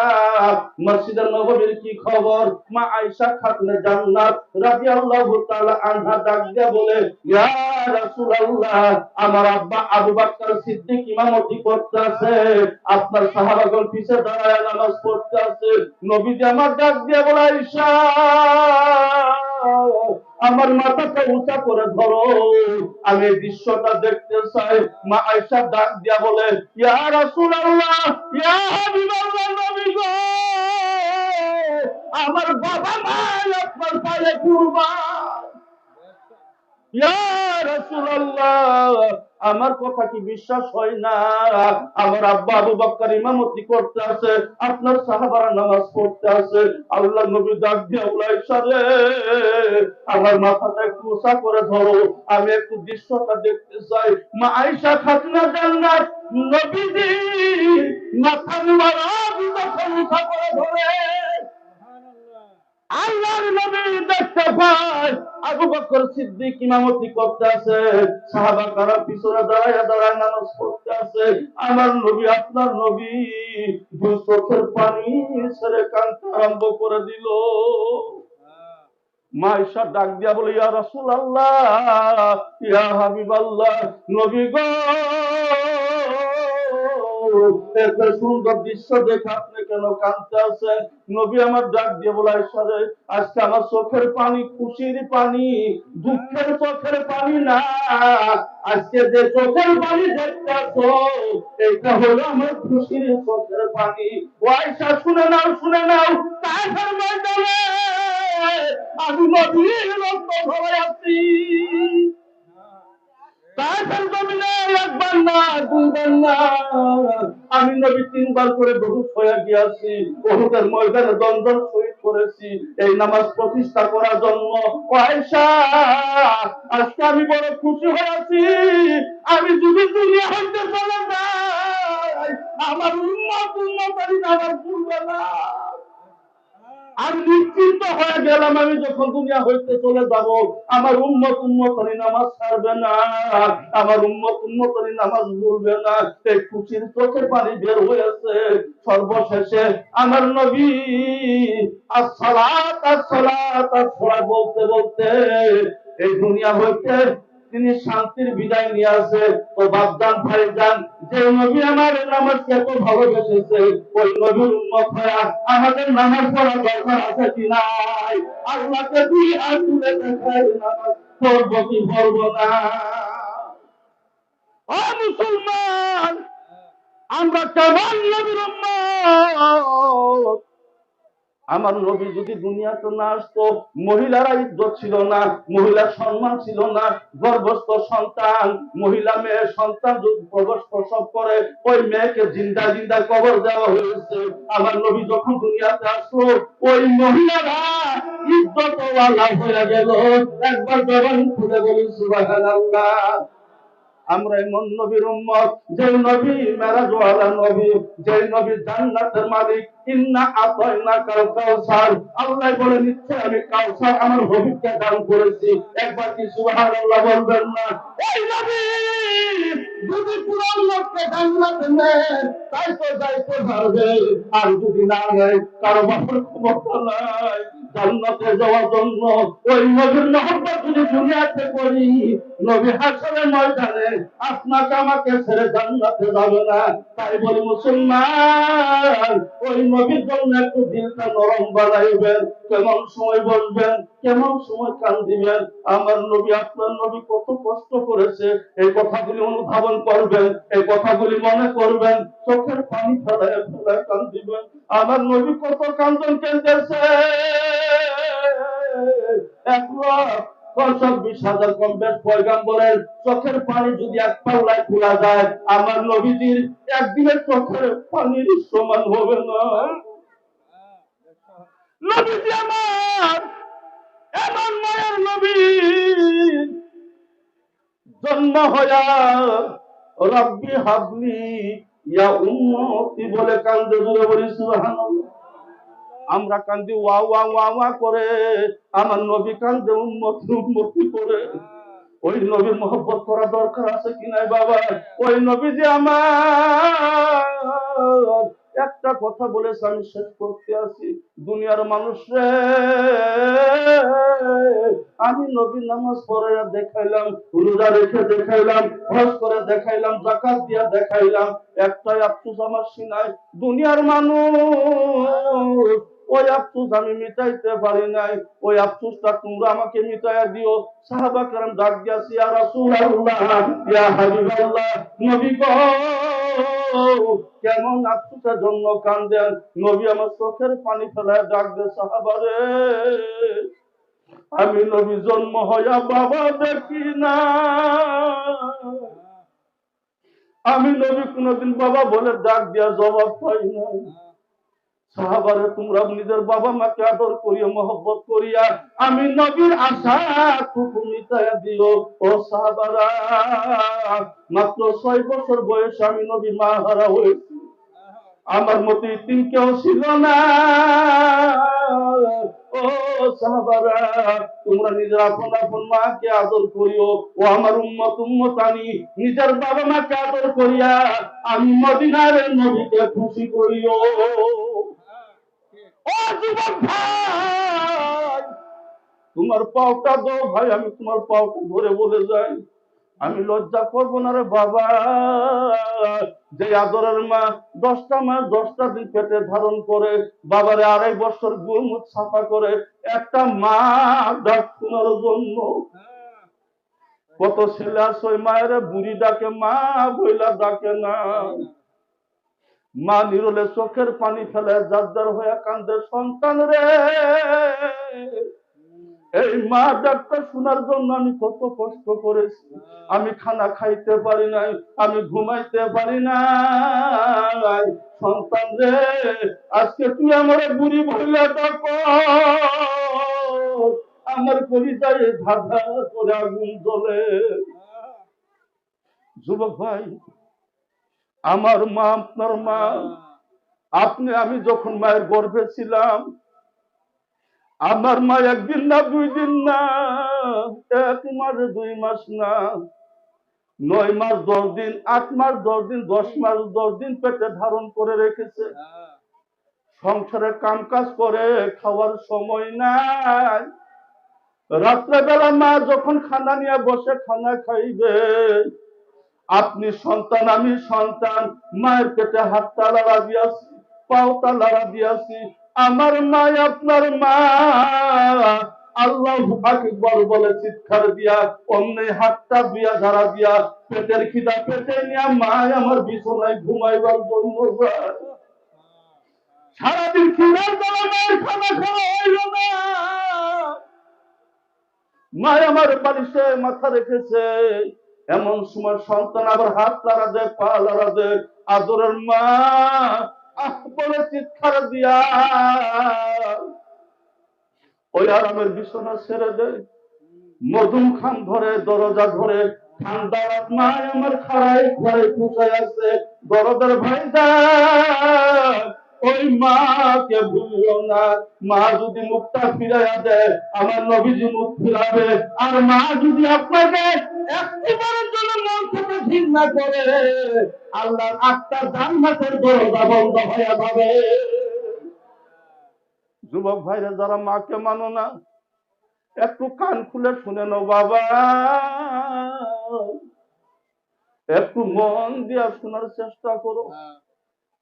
মসজিদের নববীর কি খবর? মা আয়েশা খাতুনে জান্নাত রাদিয়াল্লাহু তাআলা আনহা ডাক দিয়া বলে, ইয়া রাসূলুল্লাহ আমার আব্বা আবু বকর সিদ্দিক ইমামতি করতেছে, আপনার সাহাবাগণ পিছে দাঁড়ায় নামাজ পড়তেছে। নবীজি আমার ডাক দিয়া বলে, আয়েশা আমার মাথাটা উঁচা করে ধরো, আমি দৃশ্যটা দেখতে চাই। মা আয়েশা ডাক দিয়া বলে, ইয়া রাসূলুল্লাহ, ইয়া হাবিবাল্লাহ, নবী গো আমার বাবা মা আপনার পায়ে কুরবান। ইয়া রাসূলুল্লাহ আমার কথা কি বিশ্বাস হয় না? আমার আব্বা আবু বকর ইমামতি করতে আছে, আপনার সাহাবারা নামাজ পড়তে আছে। আল্লাহর নবী ডাক দিয়ে বলে, আয়েশা রে আমার মাথাটা একটু উঁচা করে ধরো, আমি একটু দৃশ্যটা দেখতে চাই। মা আয়েশা খাতুনে জান্নাত নবীজি মাথা মুবারক যখন উঁচা করে ধরে, আল্লাহর নবী দেখতে পায় আবু বকর সিদ্দিক ইমামতি করতে আছে, সাহাবারা পিছনে দাঁড়ায় দাঁড়ায় নামাজ পড়তে আছে। আমার নবী আপনার নবী দুই চোখের পানি ছেড়ে কাঁদতে আরম্ভ করে দিল। মা আয়েশা ডাক দিয়া বলে, ইয়া রাসূলুল্লাহ, ইয়া হাবিবাল্লাহ, নবী গো এত সুন্দর দৃশ্য দেখে আপনি কেন কাঁদতে আছেন? নবী আমার ডাক দিয়ে বলে, আয়েশা রে আজকে আমার চোখের পানি খুশির পানি, দুঃখের চোখের পানি না। আজকে যে চোখের পানি দেখতেছো এটা হলো আমার খুশির চোখের পানি। ও আয়েশা শুনে নাও, শুনে নাও, তাহার ময়দানে আমি নবীর রক্ত ধরে আছি, না। আমি নবী 3 বার করে বহুত হয়ে গিয়েছি, উহুদের ময়দানে দ্বন্দ্ব শহীদ করেছি এই নামাজ প্রতিষ্ঠা করার জন্য। ও আয়েশা, আজকে আমি বড় খুশি হয়েছি। আমি যদি দুনিয়া হইতে চলে যাই, আমার উম্মত নামাজ পড়বে না। আমি নিশ্চিন্ত হয়ে গেলাম, আমি যখন দুনিয়া হইতে চলে যাব, আমার উম্মত নামাজ ছাড়বে না, আমার উম্মত নামাজ ভুলবে না। এই খুশির চোখে পানি বের হয়েছে। সর্বশেষে আমার নবী আসসালাত আসসালাত আসসালাত বলতে বলতে এই দুনিয়া হইতে তিনি শান্তির বিদায় নিয়ে আসে। তো বাপজান ভাইজান, যে নবী আমার নামাজকে এত ভালোবেসেছে, ওই নবীর উম্মত হয়ে আমাদের নামাজ পড়া দরকার আছে কি নাই? আল্লাহকে দুই হাত তুলে দেখাই, নামাজ পড়বো কি পড়বো না? ও মুসলমান, আমরা কেমন নবীর উম্মত? আমার নবী যদি দুনিয়াতে না আসতো, মহিলারা ইজ্জত ছিল না, মহিলার সম্মান ছিল না। গর্ভস্থ সন্তান, মহিলা মেয়ের সন্তান যদি প্রসব করে, ওই মেয়েকে জিন্দা জিন্দা কবর দেওয়া হয়েছে। আমার নবী যখন দুনিয়াতে আসলো, ওই মহিলারা ইজ্জত ওয়ালা হয়ে গেল। একবার জবান খুলে বলি সুবহানাল্লাহ। আমরা এমন নবীর উম্মত, যে নবী মেরাজওয়ালা নবী, যে নবী জান্নাতের মালিক। ইন্না আতাইনাকাল কাউসার, আল্লাহ বলে নিচ্ছে আমি কাউসার আমার হাবিবকে দান করেছি। একবার কি সুবহানাল্লাহ বলবেন না? এই নবী যদি পুরো লোককে জান্নাতে নেয়, তাই তো যাইতে পারবে। আর যদি না নেয়, কারো বাপের ক্ষমতা নাই জান্নাতে যাওয়ার জন্য। ওই নবীর মহব্বত যদি দুনিয়াতে করি, নবী হাসরের ময়দানে আপনাকে আমাকে ছেড়ে জান্নাতে যাবে না। তাই বলি মুসলমান, ওই নবীর জন্য একটু দিলটা নরম বানাইবেন। কেমন সময় বলবেন, কেমন সময় কান দিবেন। আমার নবী, আপনার নবী কত কষ্ট করেছে, এই কথাগুলি অনুধাবন করবেন, এই কথাগুলি মনে করবেন। চোখের পানি ফেলায় ফেলায় কান দিবেন। আমার নবী কত কান্দন কেঁদেছে। 1,20,000 কম বেশ পয়গাম্বরের চোখের পানি যদি এক পাল্লায় খোলা যায়, আমার নবীজির একদিনের চোখের পানির সমান হবে না। নবীজি আমার এমন মায়ের নবী, জন্ম হইয়া রব্বি হাবলি ইয়া উম্মতি বলে কান্দে। জুড়ে বলি সুবহানাল্লাহ। আমরা কান্দি ওয়া ওয়া ওয়া ওয়া করে, আমার নবী কান্দে উম্মতি উম্মতি করে। ওই নবীর মহব্বত করা দরকার আছে কি নাই বাবা? ওই নবী যে আমার একটা কথা বলেছে, আমি শেষ করতে আছি। দুনিয়ার মানুষ রে, আমি নবী নামাজ পড়ে দেখাইলাম, রোজা রেখে দেখাইলাম, হজ করে দেখাইলাম, যাকাত দিয়া দেখাইলাম, একটাই আফসোস আমার সিনায়। দুনিয়ার মানুষ, ওই আফসোস আমি মিটাইতে পারি নাই। ওই আফসোসটা তোমরা আমাকে মিটাইয়া দিও। সাহাবা কেরাম ডাক দিয়াছি, ইয়া রাসূলুল্লাহ, ইয়া হাবিবাল্লাহ, নবী গো, কেমন আফসোসের জন্য কান্দেন? নবী আমার চোখের পানি ফেলায় ডাক দে, সাহাবারে, আমি নবী জন্ম হইয়া বাবা দেখি না। আমি নবী কোনদিন বাবা বলে ডাক দিয়া জবাব পাই নাই। সাহাবারে, তোমরা নিজের বাবা মাকে আদর করিয়া মহব্বত করিয়া আমি নবীর আশা টুকু মিটাইয়া দিও। ও সাহাবারা, মাত্র 6 বছর বয়সে আমি নবী মা হারা হয়েছি। আমার মতো ইতিম কেউ ছিল না। ও সাহাবারা, তোমরা নিজের আপন আপন মাকে আদর করিও। ও আমার উম্মতানি, নিজের বাবা মাকে আদর করিয়া আমি মদিনার নবীকে খুশি করিও। ও যুবক ভাই, তোমার পাওটা দাও ভাই, আমি তোমার পাওটা ধরে বলে যাই, আমি লজ্জা করবো না রে বাবা। যে আদরের মা 10টা মাস 10টা দিন পেটে ধারণ করে, বাবারে 2.5 বছর গুমুখ সাফা করে, একটা মা ডাক শোনার জন্য কত ছেলে আছে ওই মায়ের বুড়ি ডাকে, মা বইলা ডাকে না। মা নিরলে চোখের পানি ফেলে জাদ্দার হয়ে কান্দে, সন্তান রে এই মা ডাক্তার শোনার জন্য আমি কত কষ্ট করেছি, আমি খানা খাইতে পারি নাই, আমি ঘুমাইতে পারি নাই। সন্তান রে, আজকে তুই আমার বুড়ি বলে ডাকো, আমার কলিজায় ধাঁধা করে আগুন জ্বলে। যুবক ভাই, আমার মা আপনার মা, আমি যখন মায়ের গর্ভে ছিলাম, আমার মা একদিন না 2 দিন না, 1 মাস 2 মাস না, 9 মাস 10 দিন, 8 মাস 10 দিন, 10 মাস 10 দিন পেটে ধারণ করে রেখেছে। সংসারে কাম কাজ করে খাওয়ার সময় নাই। রাত্রেবেলা মা যখন খানা নিয়ে বসে খানা খাইবে, আপনি সন্তান আমি সন্তান, মায়ের পেটে হাতটা লাড়া দিয়াছি, পাওটা লাড়া দিয়াছি, আমার মা আপনার মা আল্লাহু আকবার বলে চিৎকার দিয়া অমনি হাতটা দিয়া ধারা দিয়া পেটের খিদা পেটে নিয়ে মা আমার বিছানায় ঘুমাইবার জন্য যায়। সারাদিন খিদার জ্বালা মায়ের খানা খাওয়া হইল না, মা আমার বালিশে মাথা রেখেছে। এমন সময় সন্তান আবার হাত লাড়া দেয়, পা লাড়া দেয়, আদরের মা বলে চিৎকার দিয়া ওই আরামের বিছানা ছেড়ে দেয়। মধুম খান ধরে দরজা ধরে, ঠান্ডা রাত মা আমার খাড়াই ঘরে পুষায় আছে, দরজার ভাই দেয় ওই মাকে ভুলিও না। মা যদি মুখটা ফিরাইয়া দেয়, আমার নবীজি মুখ ফিরাবে। আর মা যদি আপনাকে একবারের জন্য মন থেকে ঘৃণা করে, আল্লাহর 8টা জান্নাতের দরজা বন্ধ হয়ে যাবে। যুবক ভাইরা যারা মাকে মানো না, একটু কান খুলে শুনে নাও বাবা, একটু মন দিয়া শোনার চেষ্টা করো।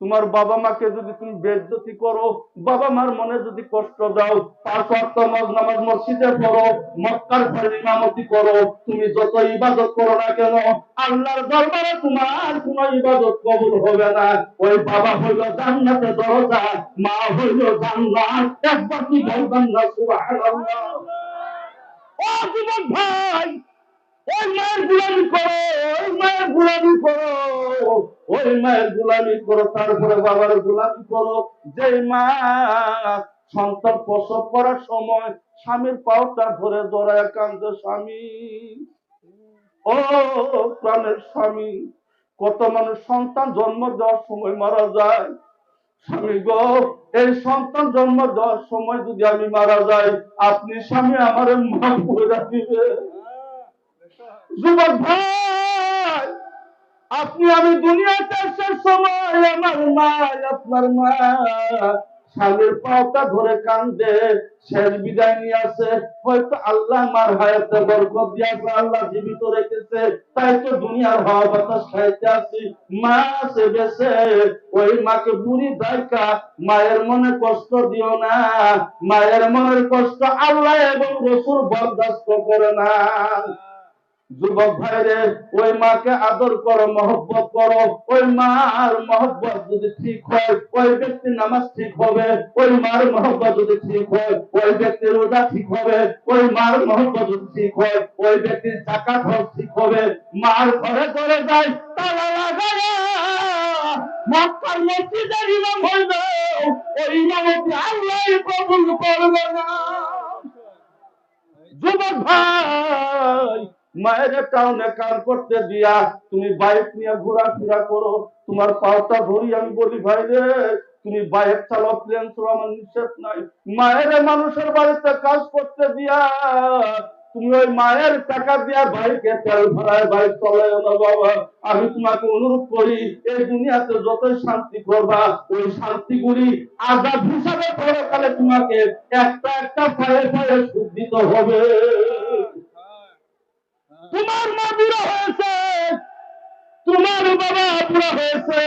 তোমার বাবা মাকে যদি তুমি বেইজ্জতি করো, বাবা মার মনে যদি কষ্ট দাও, 5 ওয়াক্ত নামাজ মসজিদে পড়ো, মক্কার ঘরে ইমামতি করো, তুমি যত ইবাদত করো না কেন, আল্লাহর দরবারে তোমার কোনো ইবাদত কবুল হবে না। ওই বাবা হইল জান্নাতের দরজা, মা হইল জান্নাত। একবার কি বলবেন না সুবহানাল্লাহ? ও যুবক ভাই, ওই মায়ের গুলামি করো, ওই মায়ের গুলামি করো, ওই মায়ের গুলামি করো, তারপরে বাবার গুলামি করো। যে মা সন্তান প্রসব করার সময় স্বামীর পাওটা ধরে জড়ায় কান্দে, স্বামী ও প্রাণের স্বামী। কত মানুষ সন্তান জন্ম দেওয়ার সময় মারা যায়। স্বামী গো, এই সন্তান জন্ম দেওয়ার সময় যদি আমি মারা যাই, আপনি স্বামী আমার মাফ করে দিবে। যুবক ভাই, আপনি আমি দুনিয়াতে আসার সময় আমার মা আপনার মা স্বামীর পাওটা ধরে কান্দে, শেষ বিদায় নিয়ে আসে। হয়তো আল্লাহ মার হায়াতে বরকত দিয়েছে, আল্লাহ জীবিত রেখেছে, তাই তো দুনিয়ার হাওয়া বাতাস খাইতে আসি। মা আছে বেঁচে, ওই মাকে বুড়ি দায়কা মায়ের মনে কষ্ট দিও না। মায়ের মনের কষ্ট আল্লাহ এবং রাসূল বরদাস্ত করে না। যুবক ভাইরে, ওই মাকে আদর করো, মহব্বত করো। ওই মার মহব্বত যদি ঠিক হয়, ওই ব্যক্তির নামাজ ঠিক হবে। ওই মার মহব্বত যদি ঠিক হয়, ওই ব্যক্তির রোজা ঠিক হবে। ওই মার মহব্বত যদি ঠিক হয়, ওই ব্যক্তির যাকাত হজ ঠিক হবে। মার ঘরে চলে যায় তালা লাগায়া, মক্কার মসজিদের ইমাম হইবে, ওই ইমামতি আল্লাহ কবুল করবে না। যুবক ভাই, মায়ের টাউনে কাজ করতে দিয়া তুমি বাইক নিয়ে ঘোরাফেরা করো, তোমার পাওটা ধরি আমি বলি ভাই রে, তুমি বাইক চালাও, প্লেন চালাও, আমার নিষেধ নাই। মায়ের মানুষের বাড়িতে কাজ করতে দিয়া তুমি ওই মায়ের টাকা দিয়া বাইকে তেল ভরায় বাইক চলায় না বাবা। আমি তোমাকে অনুরোধ করি, এই দুনিয়াতে যতই শান্তি করবা, ওই শান্তিগুলি আজাদ হিসাবে পরকালে তোমাকে একটা একটা পায়ে পায়ে সুখ দিতে হবে। তোমার মা বুড়া হয়েছে, তোমার বাবা বুড়া হয়েছে,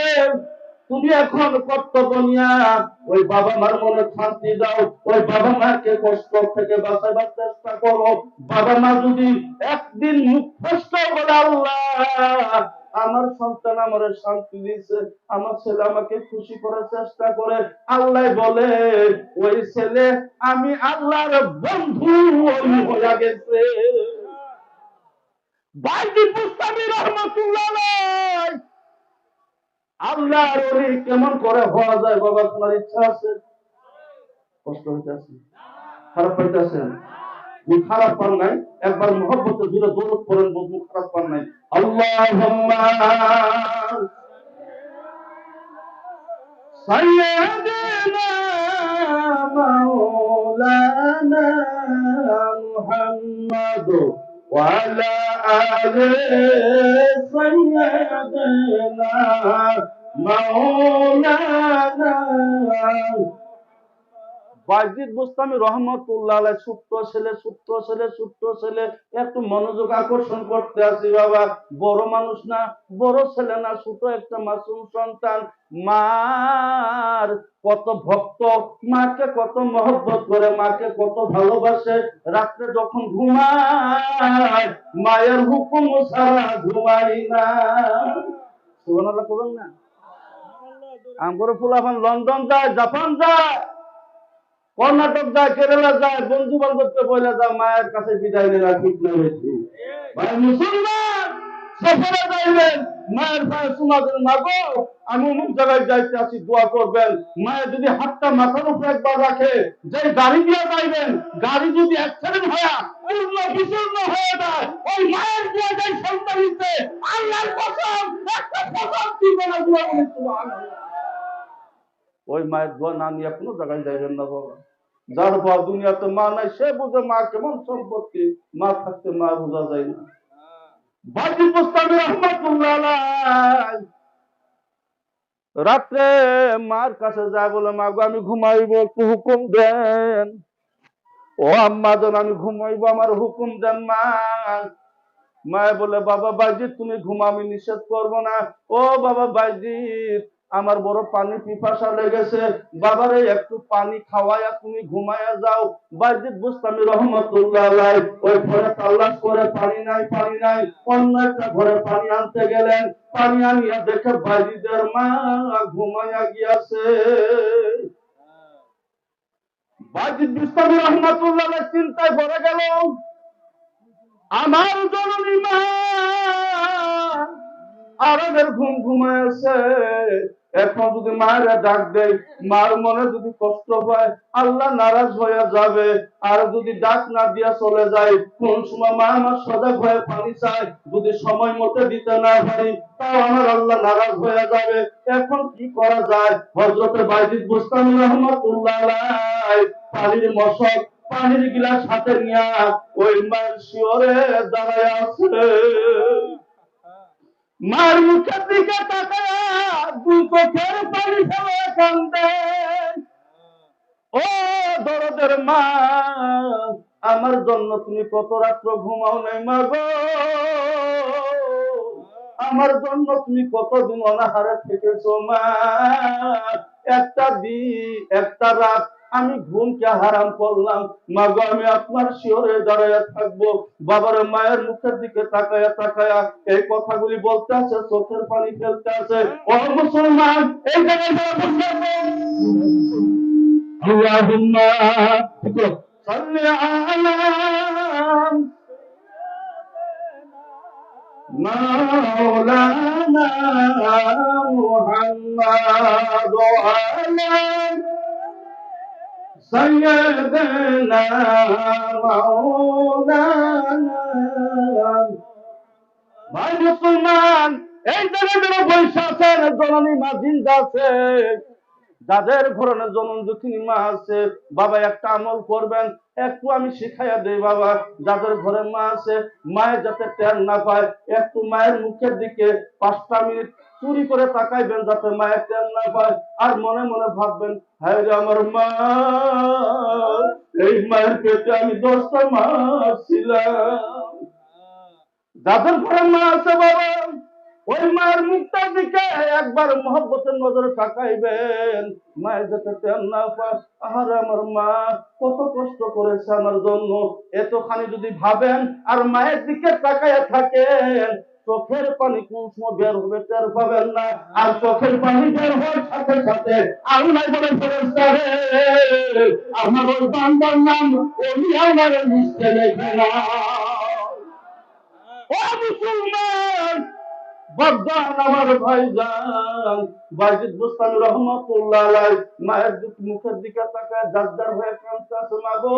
তুমি এখন কর্তব্য নিয়া ওই বাবা মার মনে শান্তি দাও, ওই বাবা মাকে কষ্ট থেকে বাঁচাবার চেষ্টা করো। বাবা মা যদি একদিন মুখ ফসকে বলে আল্লাহ আমার সন্তান আমারে শান্তি দিয়েছে, আমার ছেলে আমাকে খুশি করার চেষ্টা করে, আল্লাহ বলে ওই ছেলে আমি আল্লাহর বন্ধু হয়ে গেছে। বাইজিদ বুস্তামি রহমাতুল্লাহ আলাইহি আল্লাহর ওলি কেমন করে হওয়া যায় বাবা, তোমার ইচ্ছা আছে? কষ্ট হইতেছে? খারাপ পাইতেছেন? খারাপ পান নাই? একবার মহব্বতে জুড়ে দৌলত করেন, বন্ধু খারাপ পান নাই? আল্লাহুম্মা সাইয়্যিদিনা মাওলানা মুহাম্মদ ওয়া আলা আলি সাইয়্যিদিনা মাওলানা। বাইজিদ বুস্তামি রহমতুল্লাহ আলাইহি ছোট্ট ছেলে একটু মনোযোগ আকর্ষণ করতে আসি বাবা। বড় মানুষ না, বড় ছেলে না, ছোট একটা মাসুম সন্তান। মার কত ভক্ত, মাকে কত মহব্বত করে, মাকে কত ভালোবাসে। রাত্রে যখন ঘুমায় মায়ের হুকুম ছাড়া ঘুমাই না। সুবহানাল্লাহ করবেন না? আমগরে ফুলাফান লন্ডন যায়, জাপান যায়, কর্ণাটক যায়, কেরালা যায়, বন্ধু বান্ধবকে বলে যায় মায়ের কাছে বিদায় নেওয়া ঠিক না হয়েছে। ভাই মুসলমান, সফরে যাইবেন, মায়ের পায়ে চুমা দেন, মা গো আমি অমুক জায়গায় যাইতে আছি, দোয়া করবেন। মায়ের যদি হাতটা মাথার উপরে একবার রাখে, যে গাড়ি দিয়ে যাইবেন, গাড়ি যদি অ্যাক্সিডেন্ট হয় পূর্ণ বিচূর্ণ হয়ে যায়, ওই মায়ের দিয়ে যাই সন্তান দিতে, আল্লাহর কসম একটা কসম দিবে না। দোয়া বলি সুবহানাল্লাহ। ওই মায়ের দোয়া না নিয়ে কোনো জায়গায় যাইবেন না বাবা। যার বাবা দুনিয়াতে মা নাই সে বুঝে মা কেমন সম্পত্তি, মা থাকতে মা বোঝা যায় না। বাইজিদ বুস্তামি রহমাতুল্লাহ আলাইহি রাত্রে মার কাছে যায়, বলে মা গো আমি ঘুমাইবো, একটু হুকুম দেন। ও আম্মা জান আমি ঘুমাইবো, আমার হুকুম দেন মা। মায়ে বলে বাবা বাইজিদ তুমি ঘুমা, আমি নিষেধ করবো না। ও বাবা বাইজিদ আমার বড় পানি পিপাসা লেগেছে, বাবারে একটু পানি খাওয়ায়া তুমি ঘুমায়া যাও। বাইজিদ বুস্তামি রহমাতুল্লাহ আলাইহি ওই ঘরে তালাশ করে পানি নাই, অন্য একটা ঘরে পানি আনতে গেলেন। পানি আনিয়া দেখে বাইজিদের মা ঘুমায়া গিয়াছে। বাইজিদ বুস্তামি রহমাতুল্লাহ আলাইহি চিন্তায় পড়ে গেল, আমার জননী মা আরবের ঘুম ঘুমাইছে, এখন যদি মায়ের ডাক দেয়, মার মনে যদি কষ্ট হয়, আল্লাহ নারাজ হয়ে যাবে। আর যদি ডাক না দিয়া চলে যায়, কোন সময় মা আমার সজাগ হয়ে পানি চায়, যদি সময় মতো দিতে না পারি, তাও আমার আল্লাহ নারাজ হয়ে যাবে। এখন কি করা যায়? হযরতে বাইজিদ বুস্তামি রহমাতুল্লাহ আলাইহি পানির মশক, পানির গিলাস হাতে নিয়া ওই মায়ের শিওরে দাঁড়ায় আছে। মার মুখের দিকে তাকায়া দুই চোখের পানি ফেলে কান্দে। ও দরদের মা, আমার জন্য তুমি কত রাত্র ঘুমাও নাই মা গো, আমার জন্য তুমি কতদিন অনাহারে থেকেছো মা। একটা রাত আমি ঘুমকে হারাম করলাম, মা গো আমি আপনার শিওরে দাঁড়াইয়া থাকবো। বাবার মায়ের মুখের দিকে তাকায়া এই কথাগুলি বলতে আছে, চোখের পানি ফেলতে আছে। ও মুসলমান, এই জায়গায় যারা বসে আছেন, আল্লাহুম্মা সাল্লি আলা মাওলানা মুহাম্মদ ওয়া আলা সাইয়্যিদিনা মাওলানা। ভাই মুসলমান, এই জায়গায় যারা বসে আছেন, জননী মা জিন্দা আছে, যাদের ঘরে জনন দুঃখিনী মা আছে, বাবা একটা আমল করবেন, একটু আমি শিখাইয়া দেই বাবা। যাদের ঘরে মা আছে, মায়ের যাতে টের না পায়, একটু মায়ের মুখের দিকে 5টা মিনিট চুরি করে তাকাইবেন, যাতে মায়ের টের না পায়। আর মনে মনে ভাববেন, হায় রে আমার মা, এই মায়ের পেটে আমি 10টা মাস ছিলাম। যাদের ঘরে মা আছে বাবা, ওই মায়ের মুখটার দিকে একবার মহব্বতের নজরে তাকাইবেন, মায়ের যাতে টের না পায়, আহারে আমার মা কত কষ্ট করেছে আমার জন্য, এতখানি যদি ভাবেন আর মায়ের দিকে তাকাইয়া থাকেন, চোখের পানি কোন সময় বের হবে টের পাবেন না। আর চোখের পানি বের হওয়ার সাথে সাথে আল্লাহ বলে ফেরেশতা রে, আমার ওই বান্দার নাম ওলি আমার লিস্টে লেখে না। ও মুসলমান, বদান আমার ভাইজান বাজিদ বুস্তামি রহমাতুল্লাহ আলাইহি মায়ের মুখের দিকে তাকায় দারদার হয়ে কাঁদতেছে, মা গো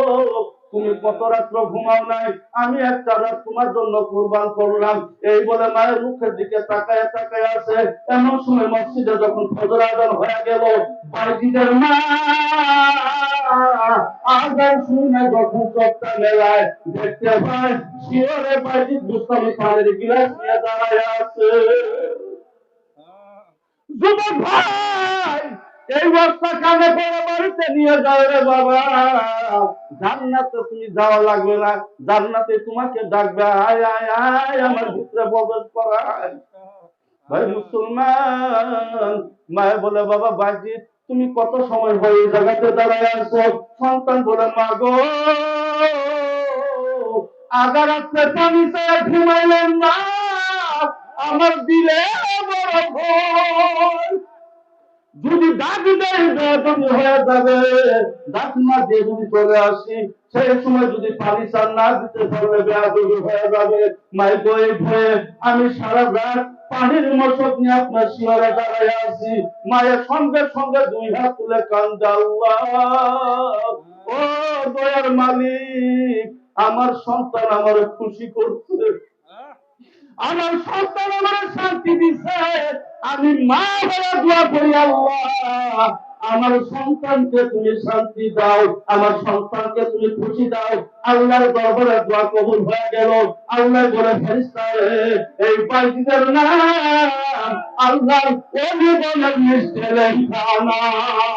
তুমি কত রাত্র ঘুমাও নাই, আমি একটা রাত তোমার জন্য কুরবান করলাম। এই বলে মায়ের মুখের দিকে তাকায় তাকায় আছে। এমন সময় মসজিদে যখন ফজর আযান হয়ে গেল, বাজিদের মা আযান শুনে যখন চোখটা মেলায়, দেখতে পায় শিওরে বাজিদ বুস্তামি পানির গিলাস নিয়ে দাঁড়ায় আছে। যুবক ভাই, এই বস্তা কানে পড়ে বাড়িতে নিয়ে যাও রে বাবা, জান্নাতে তুমি যাওয়া লাগবে না, জান্নাতে তোমাকে ডাকবে, আয় আয় আয় আমার ভিতরে প্রবেশ করায়। ভাই মুসলমান, মায়ে বলে বাবা বাজিদ তুমি কত সময় হয়ে এই জায়গাতে দাঁড়ায় আছো? সন্তান বলে মা গো আগা রাত্রে পানি চেয়ে ঘুমাইলেন না, আমার দিলে বড় ভয়, যদি ডাক দেয় বেয়াদবি হয়ে যাবে, ডাক না দিয়ে যদি চলে আসি, সেই সময় যদি পানি চান না দিতে পারলে বেয়াদবি হয়ে যাবে। মায়ের বই ভয়ে আমি সারা রাত পানির মশক নিয়ে আপনার শিয়রে দাঁড়ায় আছি। মায়ের সঙ্গে সঙ্গে দুই হাত তুলে কান্দে, আল্লাহ ও দয়ার মালিক, আমার সন্তান আমার খুশি করছে, আমার সন্তান আমার শান্তি দিচ্ছে, আমি মা বলে দোয়া করি আল্লাহ আমার সন্তানকে তুমি শান্তি দাও, আমার সন্তানকে তুমি খুশি দাও। আল্লাহর দরবারে দোয়া কবুল হয়ে গেল। আল্লাহ বলে ফেরেশতা এই বান্দিদের নাম আল্লাহর ওলি বলে লিস্টে লেখা নাও।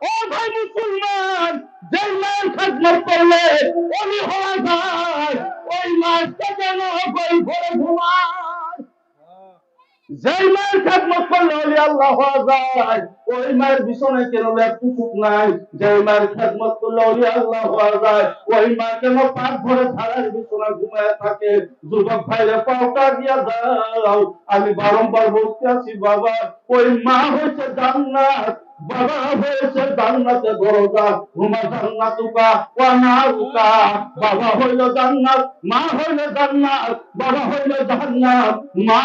ও ভাই মুসলমান, যে মায়ের খেদমত করলে ওলি হওয়া যায়, ওই মাছটা যেন বই ভরে ঘুমায়। যেই মায়ের খেদমত করলে ওলি আল্লাহ হওয়া যায়, ওই মায়ের বিছানায় কেন একটু সুখ নাই। যেই মায়ের খেদমত করলে ওলি আল্লাহ হওয়া যায়, ওই মা কেন পাক ভরে ধারার বিছানা ঘুমায় থাকে। যুবক ভাইরে পাওটা দিয়া দাও, আমি বারংবার বলতে আছি বাবা, ওই মা হয়েছে জান্নাত, বাবা হয়েছে জান্নাতে দরজা, হুমা জান্নাতুকা ওয়া নারুকা। বাবা হইল জান্নাত, মা হইল জান্নাত, বাবা হইল জাহান্নাম, মা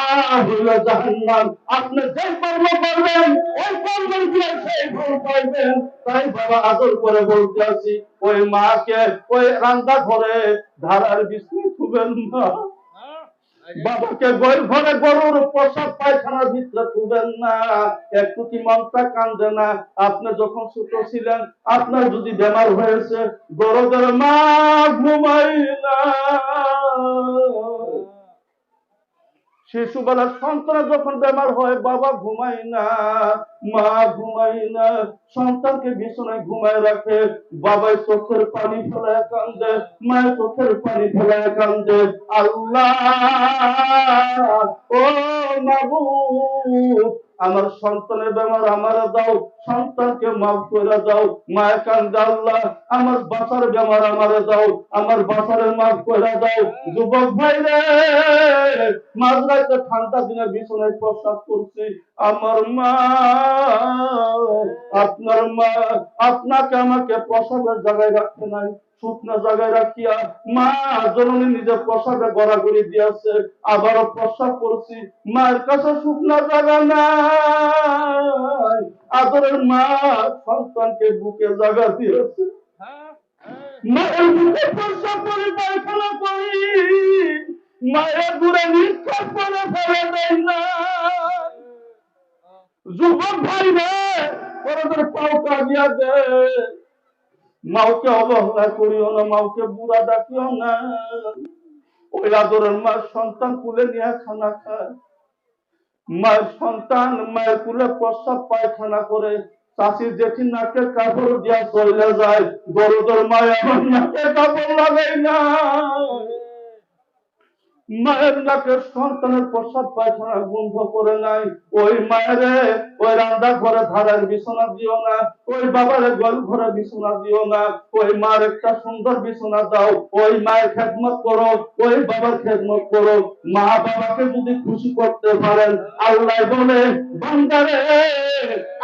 হইল জাহান্নাম। আপনি যে কর্ম করবেন ওই কর্মের দিয়ে সেই ফল পাইবেন। তাই বাবা আদর করে বলতে আছি, ওই মাকে ওই রান্না ঘরে ধারার বিছানায় থুবেন না, বাবাকে বই ঘরে গরুর প্রসাদ পায়খানার ভিতরে তুলবেন না। একটু কি মনটা কান্দে না? আপনি যখন ছোট ছিলেন, আপনার যদি বেমার হয়েছে, গরুদের মা ঘুমাই না, শিশুবেলার সন্তান যখন বেমার হয় বাবা ঘুমাই না, মা ঘুমাই না, সন্তানকে বিছানায় ঘুমায় রাখে, বাবাই চোখের পানি ফেলায় কান্দে, মায়ের চোখের পানি ফেলায় কান্দে। আল্লাহ ও মাবুদ, আমার সন্তানের বেমার আমার দাও, সন্তানকে মাফ করে দাও। মায়ের কান্দে, আল্লাহ আমার বাসার বেমার আমার দাও, আমার বাসারে মাফ করে দাও। যুবক ভাই রে, মাঝরাতে ঠান্ডা দিনে বিছানায় প্রস্রাব করছি, আমার মা, আপনার মা আপনাকে আমাকে প্রসাবের জায়গায় রাখতে নাই, শুকনো জায়গায় রাখিয়া মা জননী নিজে প্রসাবে গড়াগড়ি দিয়েছে, আবারও প্রসাব করছি, মায়ের কাছে শুকনো জায়গা নাই। আদরের মা সন্তানকে বুকে জায়গা দিয়েছে, মায়ের বুকে প্রসাব করে পায়খানা করি, মায়ের দূরে নিঃশ্বাস করে ফেলে দেয় না। যুবক ভাই রে, ওদের পাও কাজিয়া দে, মাওকে অবহেলা করিও না, মাওকে বুড়া ডাকিও না। ওই আদরের মা সন্তান কুলে নিয়ে খানা খায়, মায়ের সন্তান মায়ের কুলে প্রস্রাব পায়খানা করে, চাষি জেঠি নাকের কাপড় দিয়া চলে যায়, গরুদের মায়ের নাকের কাপড় লাগাই না। মায়ের নাকে সন্তানের প্রসাব পায়খানা বন্ধ করে নাই, ওই মায়েরে ওই রান্না ঘরে ধারের বিছানা দিও না, ওই বাবারে গোল ঘরে বিছানা দিও না, ওই মার একটা সুন্দর বিছানা দাও, ওই মায়ের খেদমত করো, ওই বাবার খেদমত করো। মা বাবাকে যদি খুশি করতে পারেন, আল্লাহ বলে বান্দারে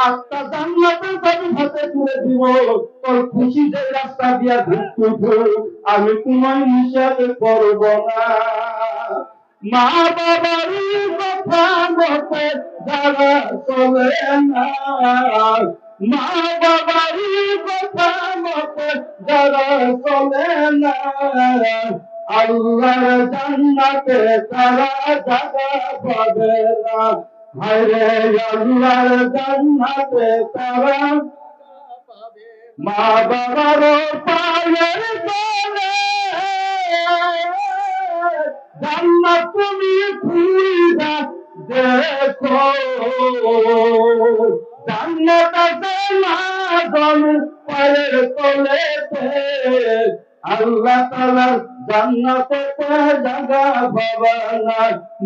আত্মা জান্নাতের চাবি হাতে তুলে দিব, তোর খুশি যে রাস্তা দিয়া ঘুরতে আমি তোমায় নিষেধ করব না। মা বাবার কথা মতে যারা চলে না, মা বাবার কথা মতে যারা চলে না, আল্লাহর জান্নাতে তারা জায়গা পাবে না। হায়রে আল্লাহর জান্নাতে তারা মা বাবার পায়ের তলে জান্নাত তুমি খুঁজা দেখো, জান্নাত আছে মাজন পায়ের তলেতে, আল্লাহ তাআলার জান্নাতে জায়গা পাবে না।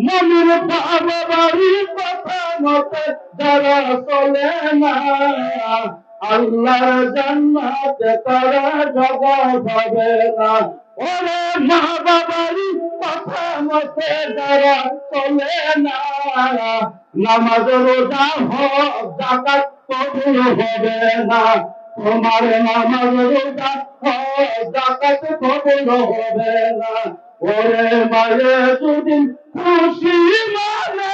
মুমিন বাবা বাড়ি কথা মতে যারা চলে না, আল্লাহর জান্নাতে তারা জায়গা পাবে না। ওরে মা বাবার কথা মতে যারা চলে না, নামাজ রোজা হজ যাকাত কবুল হবে না, তোমার নামাজ রোজা হজ যাকাত কবুল হবে না। ওরে মায়ে যদি খুশি মানে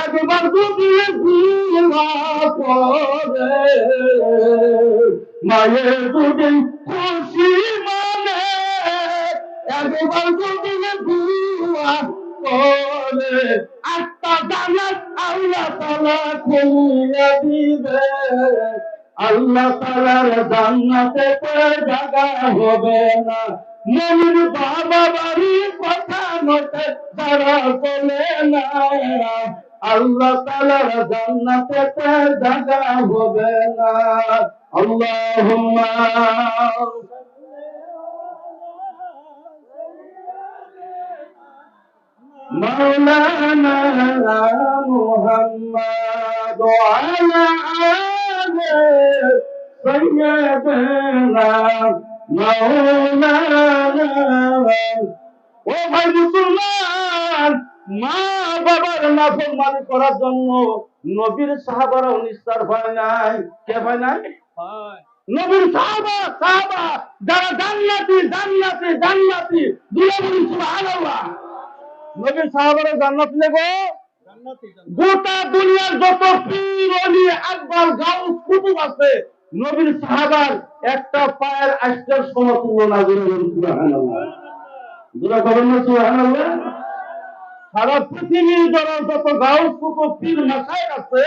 একবার যদি দিলা পরে, মায়ের যদি খুশি মানে একবার যদি দিলা পরে, আত্মা জান্নাত আল্লাহ তাআলা খুলে দিবে, আল্লাহ তাআলার জান্নাতে জায়গা হবে না। মুমিন বাবা বাড়ি কথা মতে যারা চলে না, আল্লাহ তাআলার জান্নাতে জায়গা হবে না। আল্লাহুম্মা مولانا محمد وعلى آل سيدنا مولانا। ও ভাই মুসলমান, মা বাবার নাফরমানি করার জন্য নবীর সাহাবারাও নিস্তার হয় নাই। কে হয় নাই? নবীর সাহাবা যারা জান্নাতি জান্নাতি জান্নাতি দুলা বলি সুবহানাল্লাহ। নবীর সাহাবারা জান্নাতি নেবো। গোটা দুনিয়ার যত পীর ওলি আকবর গাউস কুতুব আছে, নবীর সাহাবার একটা পায়ের আষ্টের সমতুল্য না। সুবহানাল্লাহ, দুলা করেন না সুবহানাল্লাহ। সারা পৃথিবীর যত গাউস কুতুব পীর মাশায়েখ আছে,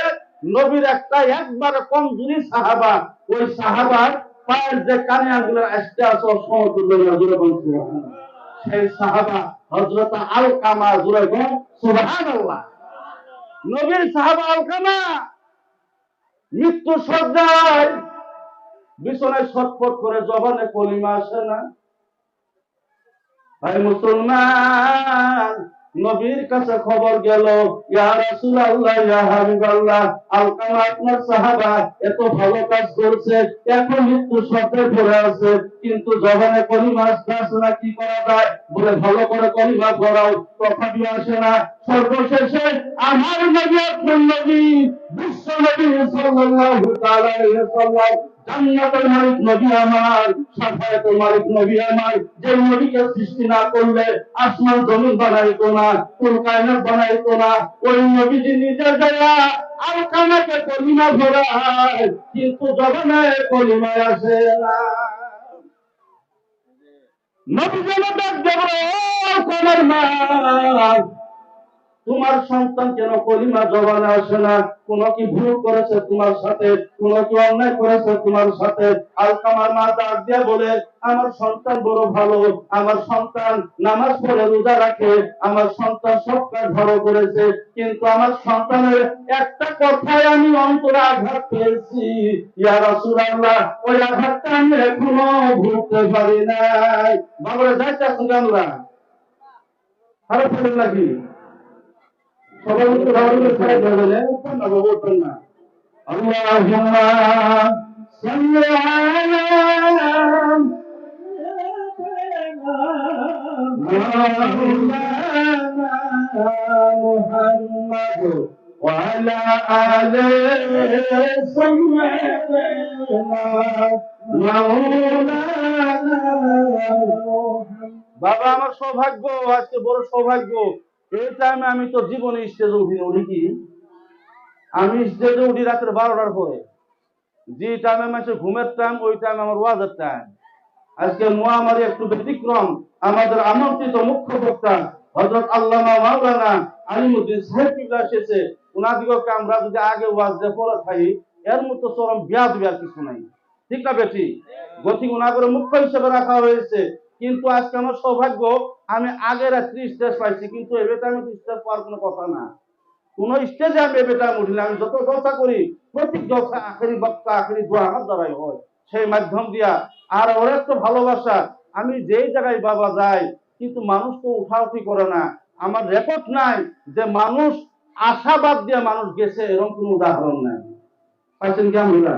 নবীর একটা একবারে কমজোরি সাহাবা, ওই সাহাবার পায়ের যে কানে আঙ্গুলের আষ্টে আছে সমতুল্য না। সুবহানাল্লাহ। সেই সাহাবা হযরত আলকামা, সুবহানাল্লাহ। নবীর সাহাবা আলকামা মৃত্যু সজ্জায় বিছানায় ছটফট করে, জবানে কলিমা আসে না। ভাই মুসলমান, নবীর কাছে খবর গেল, ইয়া রাসূলুল্লাহ, ইয়া হাবিবাল্লাহ, আলকামা আপনার সাহাবা এত ভালো কাজ করছে, এখন মৃত্যু সজ্জায় পড়ে আছে, কিন্তু জবানে কলিমা আসছে না, কি করা যায়? বলে ভালো করে কলিমা পড়াও, তথাপি আসে না। সর্বশেষে আমার নবী, আপনার নবী, বিশ্ব নবী সাল্লাল্লাহু তাআলা আলাইহি ওয়াসাল্লাম, জান্নাতের মালিক নবী আমার, শাফায়াতের মালিক নবী আমার, যে নবীকে সৃষ্টি না করলে আসমান জমিন বানাইতো না, কোন কায়নাত বানাইতো না, ওই নবীজি নিজে যারা আলকামাকে কলিমা ধরায়, কিন্তু জবানে কলিমায় আসে না। নবী যেন ডাক দেব, ও আমার মা, তোমার সন্তান কেন কলিমা জবানে আসে না? কোন কি ভুল করেছে তোমার সাথে? কোন কি অন্যায় করেছে তোমার সাথে? আলকামার মা ডাক দিয়া বলে, আমার সন্তান বড় ভালো, আমার সন্তান নামাজ পড়ে রোজা রাখে, আমার সন্তান সব কাজ ভালো করেছে, কিন্তু আমার সন্তানের একটা কথায় আমি অন্তরে আঘাত পেয়েছি। ইয়া রাসূলুল্লাহ, ওই আঘাতটা আমি এখনো ভুলতে পারি নাই। বাবারা যাইতেছেন আমরা খারাপ করেন নাকি? সবাই কিন্তু রাহুলের সাইড ধরে নেন না, বাবা ওঠেন না। আল্লাহুম্মা সাল্লি আলা মাওলানা মুহাম্মদ ওয়া আলা আলি সাইয়্যিদিনা মাওলানা। বাবা আমার সৌভাগ্য, আজকে বড় সৌভাগ্য। এই টাইমে আমি তো জীবনে স্টেজে উঠি না। উঠি কি? আমি স্টেজে উঠি রাতের 12টার পরে। যে টাইমে মানুষের ঘুমের টাইম, ওই টাইম আমার ওয়াজের টাইম। আজকে মহামারী একটু ব্যতিক্রম। আমাদের আমন্ত্রিত মুখ্য বক্তা হযরত আল্লামা মাওলানা আলিমউদ্দিন সাহেব কিবলা এসেছে। উনাদিগকে আমরা যদি আগে ওয়াজ দিয়ে পড়ে থাকি, এর মতো চরম বেয়াদবি আর কিছু নাই। ঠিক না বেটি? গতি উনাগরে মুখ্য হিসেবে রাখা হয়েছে। কিন্তু আজকে আমার সৌভাগ্য, আমি আগের রাত্রি স্টেজ পাইছি, কিন্তু এবার আমি স্টেজ পাওয়ার কোনো কথা না। কোন স্টেজে আমি এবার উঠিলে আমি যত জলসা করি, প্রত্যেক জলসা আখেরি বক্তা আখেরি দোয়া আমার দ্বারাই হয়, সেই মাধ্যম দিয়া। আর ওর একটু ভালোবাসা, আমি যেই জায়গায় বাবা যাই, কিন্তু মানুষ তো উঠাউঠি করে না। আমার রেকর্ড নাই যে মানুষ আশাবাদ দিয়ে মানুষ গেছে, এরকম কোন উদাহরণ নাই। পাইছেন কি আমরা?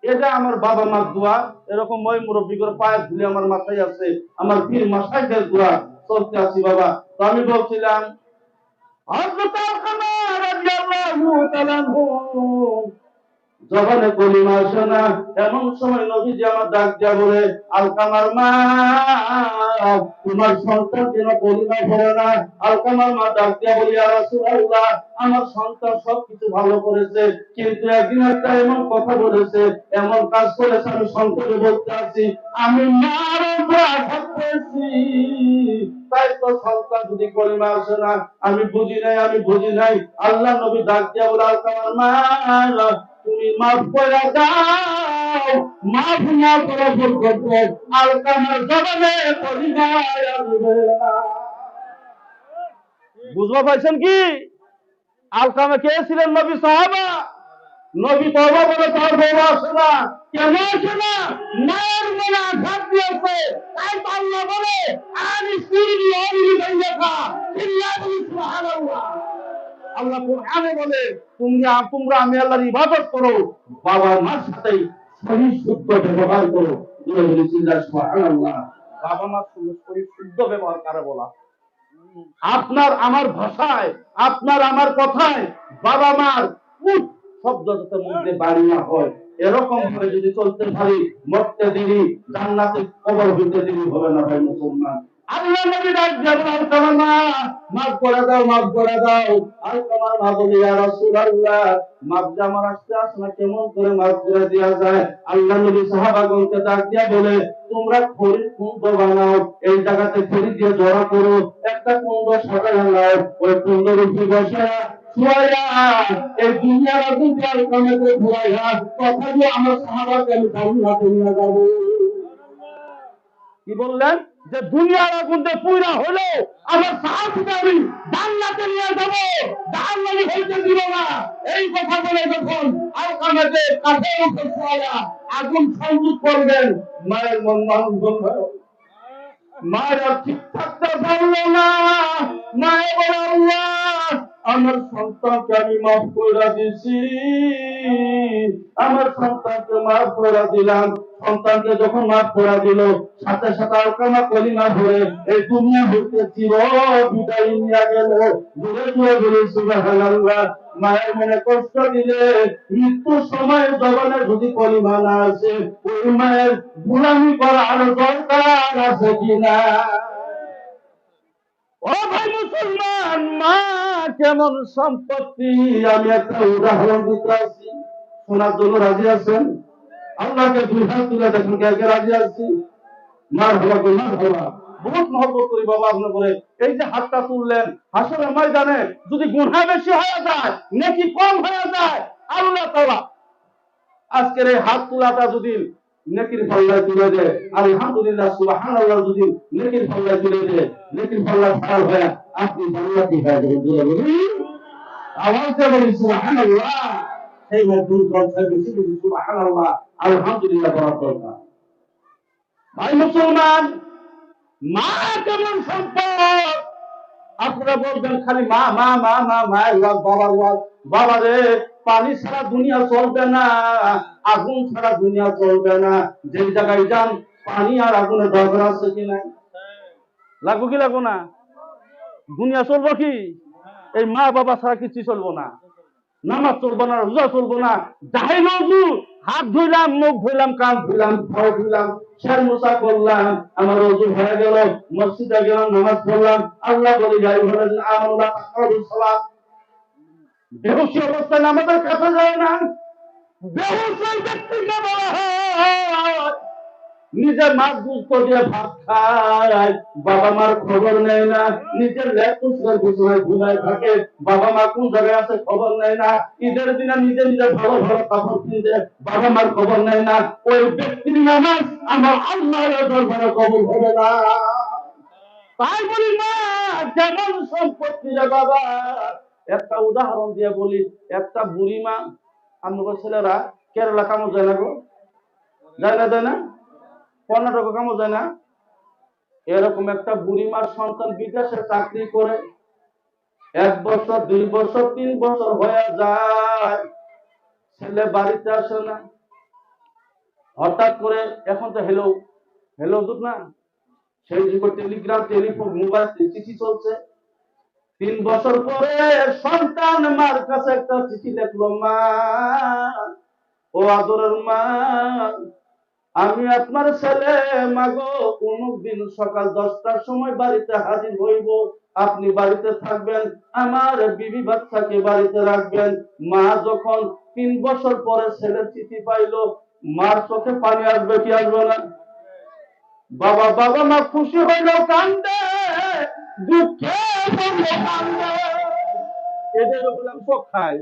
এটা আমার বাবা মার দোয়া। এরকম মই মুরব্বী করে পায়ের ধুলে আমার মাথায় আছে, আমার পীর মাশাইখের দোয়া চলতে আছি বাবা। তো আমি বলছিলাম, হযরত আলকামা রাদিয়াল্লাহু তাআলা আনহু জবানে কলিমা আসে না, এমন সময় নবীজি আমার ডাক দিয়া বলে, আলকামার মা, তোমার সন্তান যেন কলিমা পড়ে না। আলকামার মা ডাক দিয়া বলি, ইয়া রাসূলুল্লাহ, আমার সন্তান সবকিছু ভালো করেছে, কিন্তু একদিন একটা এমন কথা বলেছে, এমন কাজ করেছে, আমি সন্তানকে বলতে আছি, আমি মার উপর আঘাত পেয়েছি। তাই তো সন্তান যদি কলিমা আসে না। আমি বুঝি নাই, আমি বুঝি নাই। আল্লাহ নবী ডাক দিয়া বলে, আলকামার মা, তুমি মাফ করে দাও। মাফ না করে ভুল করতে আলকামার জবানে কলিমা আসবে না। বুঝবা পাইছেন কি? আলকামা কে ছিলেন? নবী সাহাবা। নবী তওবা বলে তার বউ আসে না। কেন আসে না? মায়ের মনে আঘাত দিয়েছে। তাই তো আল্লাহ বলে, আমি সিরি অলি বাইয়াকা ইল্লা সুবহানাল্লাহ। আল্লাহ কোরআনে বলে, তোমরা আমি আল্লাহর ইবাদত করো, বাবা মার সাথে সহি শুদ্ধ ব্যবহার করো। সুবহানাল্লাহ। বাবা মার সঙ্গে সহি শুদ্ধ ব্যবহার কারে বলা? আপনার আমার ভাষায়, আপনার আমার কথায় বাবা মার শব্দ যাতে মধ্যে বাড়ি না হয়, এরকম ভাবে যদি চলতে পারি, মরতে দেরি, জান্নাতে কবর হইতে দেরি হবে না ভাই মুসলমান। আল্লাহ নবী ডাক দেন, আলকামা মাফ করে দাও, মাফ করে দাও। আলকামা মা বলে, ইয়া রাসূলুল্লাহ, মাফ যে আমার আসতে আসে না, কেমন করে মাফ করে দেওয়া যায়? আল্লাহ নবী সাহাবাগণকে ডাক দিয়া বলে, তোমরা খড়ির কুণ্ড বানাও, এই জায়গাতে খড়ি দিয়ে জড়ো করো, একটা কুণ্ড সাজায় নাও, ওই কুণ্ডের উপরে বসে ছুঁয়া এই দুনিয়ার আগুন আলকামাকে ঘুরাইয়া কথা দিয়ে আমার সাহাবাকে আমি জান্নাতে নিয়ে যাবো। কি বললেন? যে দুনিয়ার আগুন দিয়ে পুরা হলো আমার সাহাবীকে আমি জান্নাতে নিয়ে যাব, জাহান্নামে হইতে দিব না। এই কথা বলে যখন আলকামাকে কাঠের উপর শোয়া আগুন সংযোগ করবেন, মায়ের মন মানুষ বন্ধ। মায়ের ঠিক থাকতে পারলো না। মায়ের বলে, আল্লাহ, আমার সন্তানকে আমি মাফ করে দিয়েছি, আমার সন্তানকে মাফ করে দিলাম। সন্তানকে যখন মাফ করে দিল, সাথে সাথে আলকামা কলিমা ধরে এই দুনিয়া হইতে চির বিদায় নিয়ে গেল। দূরে দূরে বলে সুবহানাল্লাহ। মায়ের মনে কষ্ট দিলে মৃত্যুর সময় জবানে যদি কলিমা না আসে, ওই মায়ের গোলামি করার দরকার আছে কিনা? ও ভাই মুসলমান, মা কেমন সম্পত্তি, আমি একটা উদাহরণ দিতে আছি, শোনার জন্য রাজি আছেন? আল্লাহকে দুই হাত তুলে দেখুন, কে কে রাজি আছি? মারহাবা, মারহাবা। বহুত মহব্বত করি বাবা আপনার করে। এই যে হাতটা তুললেন, হাসরের ময়দানে যদি গুনাহ বেশি হয়ে যায়, নেকি কম হয়ে যায়, আল্লাহ তাআলা আজকের এই হাত তোলাটা যদি নেকির পাল্লায় তুলে দেয়, আলহামদুলিল্লাহ সুবহানাল্লাহ, যদি নেকির পাল্লায় তুলে দেয়, নেকির পাল্লা ভার হয়ে আপনি জান্নাতি হয়ে যাবেন। জোরে বলুন, আওয়াজে বলুন সুবহানাল্লাহ। সেই মজদুর বলছে বেশি বেশি সুবহানাল্লাহ আলহামদুলিল্লাহ বলার দরকার। ভাই মুসলমান, মা কেমন সম্পদ? আপনারা বলবেন খালি মা মা মা মা মায়ের ওয়াজ, বাবার ওয়াজ। বাবা রে, পানি ছাড়া দুনিয়া চলবে না, আগুন ছাড়া দুনিয়া চলবে না। যে জায়গায় যান পানি আর আগুনের দরকার আছে কি নাই? লাগবো কি লাগবো না? দুনিয়া চলবো কি? এই মা বাবা ছাড়া কিছু চলবো না। নামাজ চলবো না, রোজা চলবো না। যাই নজু, হাত ধুইলাম, মুখ ধুইলাম, কান ধুইলাম, পাও ধুইলাম, শের মোছা করলাম, আমার ওযু হয়ে গেল, মসজিদে গেলাম, নামাজ পড়লাম। আল্লাহ বলে যাই বলেন আল্লাহ তাআলা সালাত। বেহুশী অবস্থায় নামাজের কাছে যায় না। বেহুশ ওই ব্যক্তিকে বলা হয় নিজের মাছ গুস্ত দিয়ে ভাত খায়, বাবা মার খবর নেয় না। নিজের লেপুসের বিছানায় ঘুমায় থাকে, বাবা মা কোন জায়গায় আছে খবর নেয় না। ঈদের দিনে নিজে নিজে ভালো ভালো কাপড় কিনতে, বাবা মার খবর নেয় না। ওই ব্যক্তির নামাজ আমার আল্লাহর দরবারে কবুল হবে না। তাই বলি না, যেমন সম্পত্তি রে বাবা। একটা উদাহরণ দিয়ে বলি, একটা বুড়ি মা, আমাদের ছেলেরা কেরালা কামো যায় না গো, যায় না, কর্ণাটক কামো যায় না। এরকম একটা বুড়িমার সন্তান বিদেশে চাকরি করে 1 বছর 2 বছর 3 বছর হয়ে যায়, ছেলে বাড়িতে আসে না। হঠাৎ করে এখন তো হেলো হেলো যুগ না, সেই যুগে টেলিগ্রাম, টেলিফোন, মোবাইল, চিঠি চলছে। 3 বছর পরে সন্তান মার কাছে একটা চিঠি লিখলো, মা ও আদরের মা, আমি আপনার ছেলে, মাগো অমুক দিন সকাল 10টার সময় বাড়িতে হাজির হইব, আপনি বাড়িতে থাকবেন, আমার বিবি বাচ্চাকে বাড়িতে রাখবেন। মা যখন 3 বছর পরে ছেলের চিঠি পাইলো, মার চোখে পানি আসবে কি আসবে না? বাবা বাবা মা খুশি হইল কান্দে, দুঃখে বললো কান্দে। এদের বললাম চোখ খায়।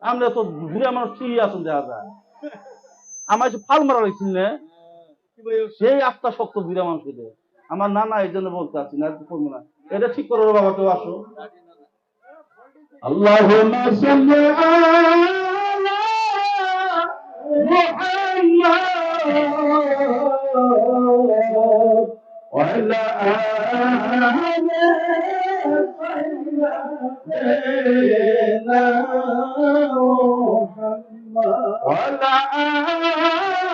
আমরা তো ঘুরে মানুষ কি আসুন দেখা যায়, আমার ফাল মারা হয়েছিল না, সেই আত্মা শক্ত বুড়া মানুষদের। আমার নানা এই জন্য বলতে আসি না, করবো না, এটা ঠিক করো বাবা, কেউ আসো। আল্লাহুম্মা সাল্লি আলা মুহাম্মাদ ওয়া আলা আলি সাইয়্যিদিনা মুহাম্মাদ ওয়া আলা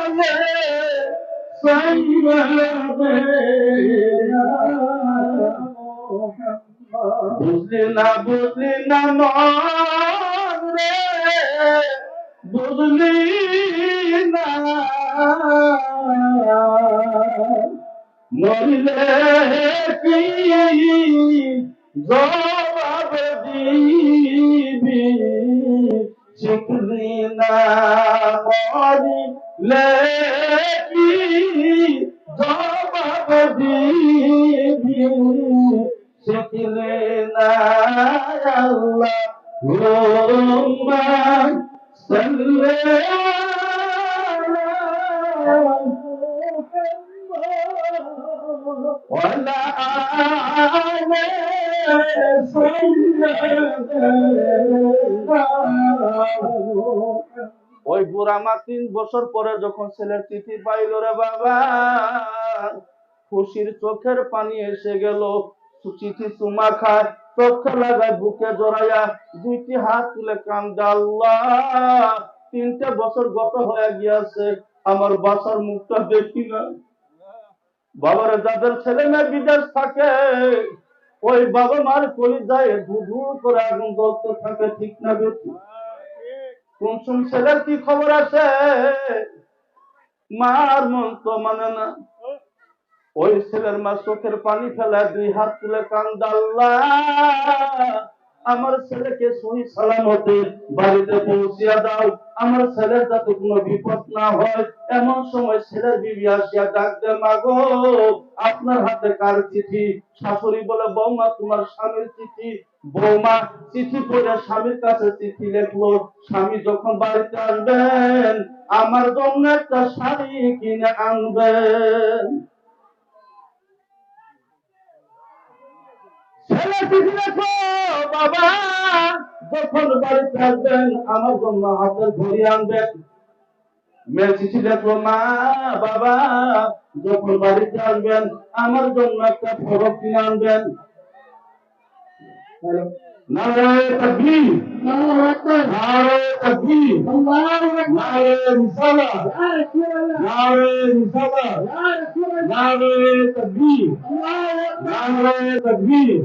আলি সাইয়্যিদিনা মুহাম্মাদ। বুঝলি না মনে, বুঝলি না মরিলে কি জবাব দিবি, শিখলি না মরিলে কি জবাব দিবি, শিখলে না। আল্লাহুম্মা সাল্লি আলা মুহাম্মাদ ওয়া আলা আলি সাইয়্যিদিনা। ওই বুড়া মা 3 বছর পরে যখন ছেলের চিঠি পাইল রে বাবা, খুশির চোখের পানি এসে গেল। চিঠি চুমা খায়, চোখে লাগায়, বুকে জড়াইয়া 2টি হাত তুলে কান্দে, আল্লাহ 3টে বছর গত হয়ে গিয়েছে, আমার বাসার মুখটা দেখি না। বাবারে, যাদের ছেলে মেয়ে বিদেশ থাকে, ওই বাবা মার কলিজায় ধু করে আগুন জ্বলতে থাকে, ঠিক না বেশি? কোন ছেলের কি খবর আছে, মার মন তো মানে না। ওই ছেলের মা চোখের পানি ফেলায় 2 হাত তুলে কান্দে, আল্লাহ আমার ছেলেকে সহি সালামতে বাড়িতে পৌঁছিয়া দাও, আমার ছেলের যাতে কোনো বিপদ না হয়। এমন সময় ছেলের বিবি আসিয়া ডাক দে, মা গো, আপনার হাতে কার চিঠি? শাশুড়ি বলে, বৌমা তোমার স্বামীর চিঠি। বৌমা চিঠি পড়ে স্বামীর কাছে চিঠি লেখলো, স্বামী যখন বাড়িতে আসবেন আমার জন্য একটা শাড়ি কিনে আনবেন। ছেলে চিঠি লেখো, বাবা যখন বাড়িতে আসবেন আমার জন্য হাতের ঘড়ি আনবেন। মেয়ে চিঠি লেখলো, মা বাবা যখন বাড়িতে আসবেন আমার জন্য একটা ফরক কিনে আনবেন। নারায়ে তাকবীর, নারায়ে তাকবীর, নারায়ে রিসালাত, নারায়ে রিসালাত, নারায়ে তাকবীর, নারায়ে তাকবীর।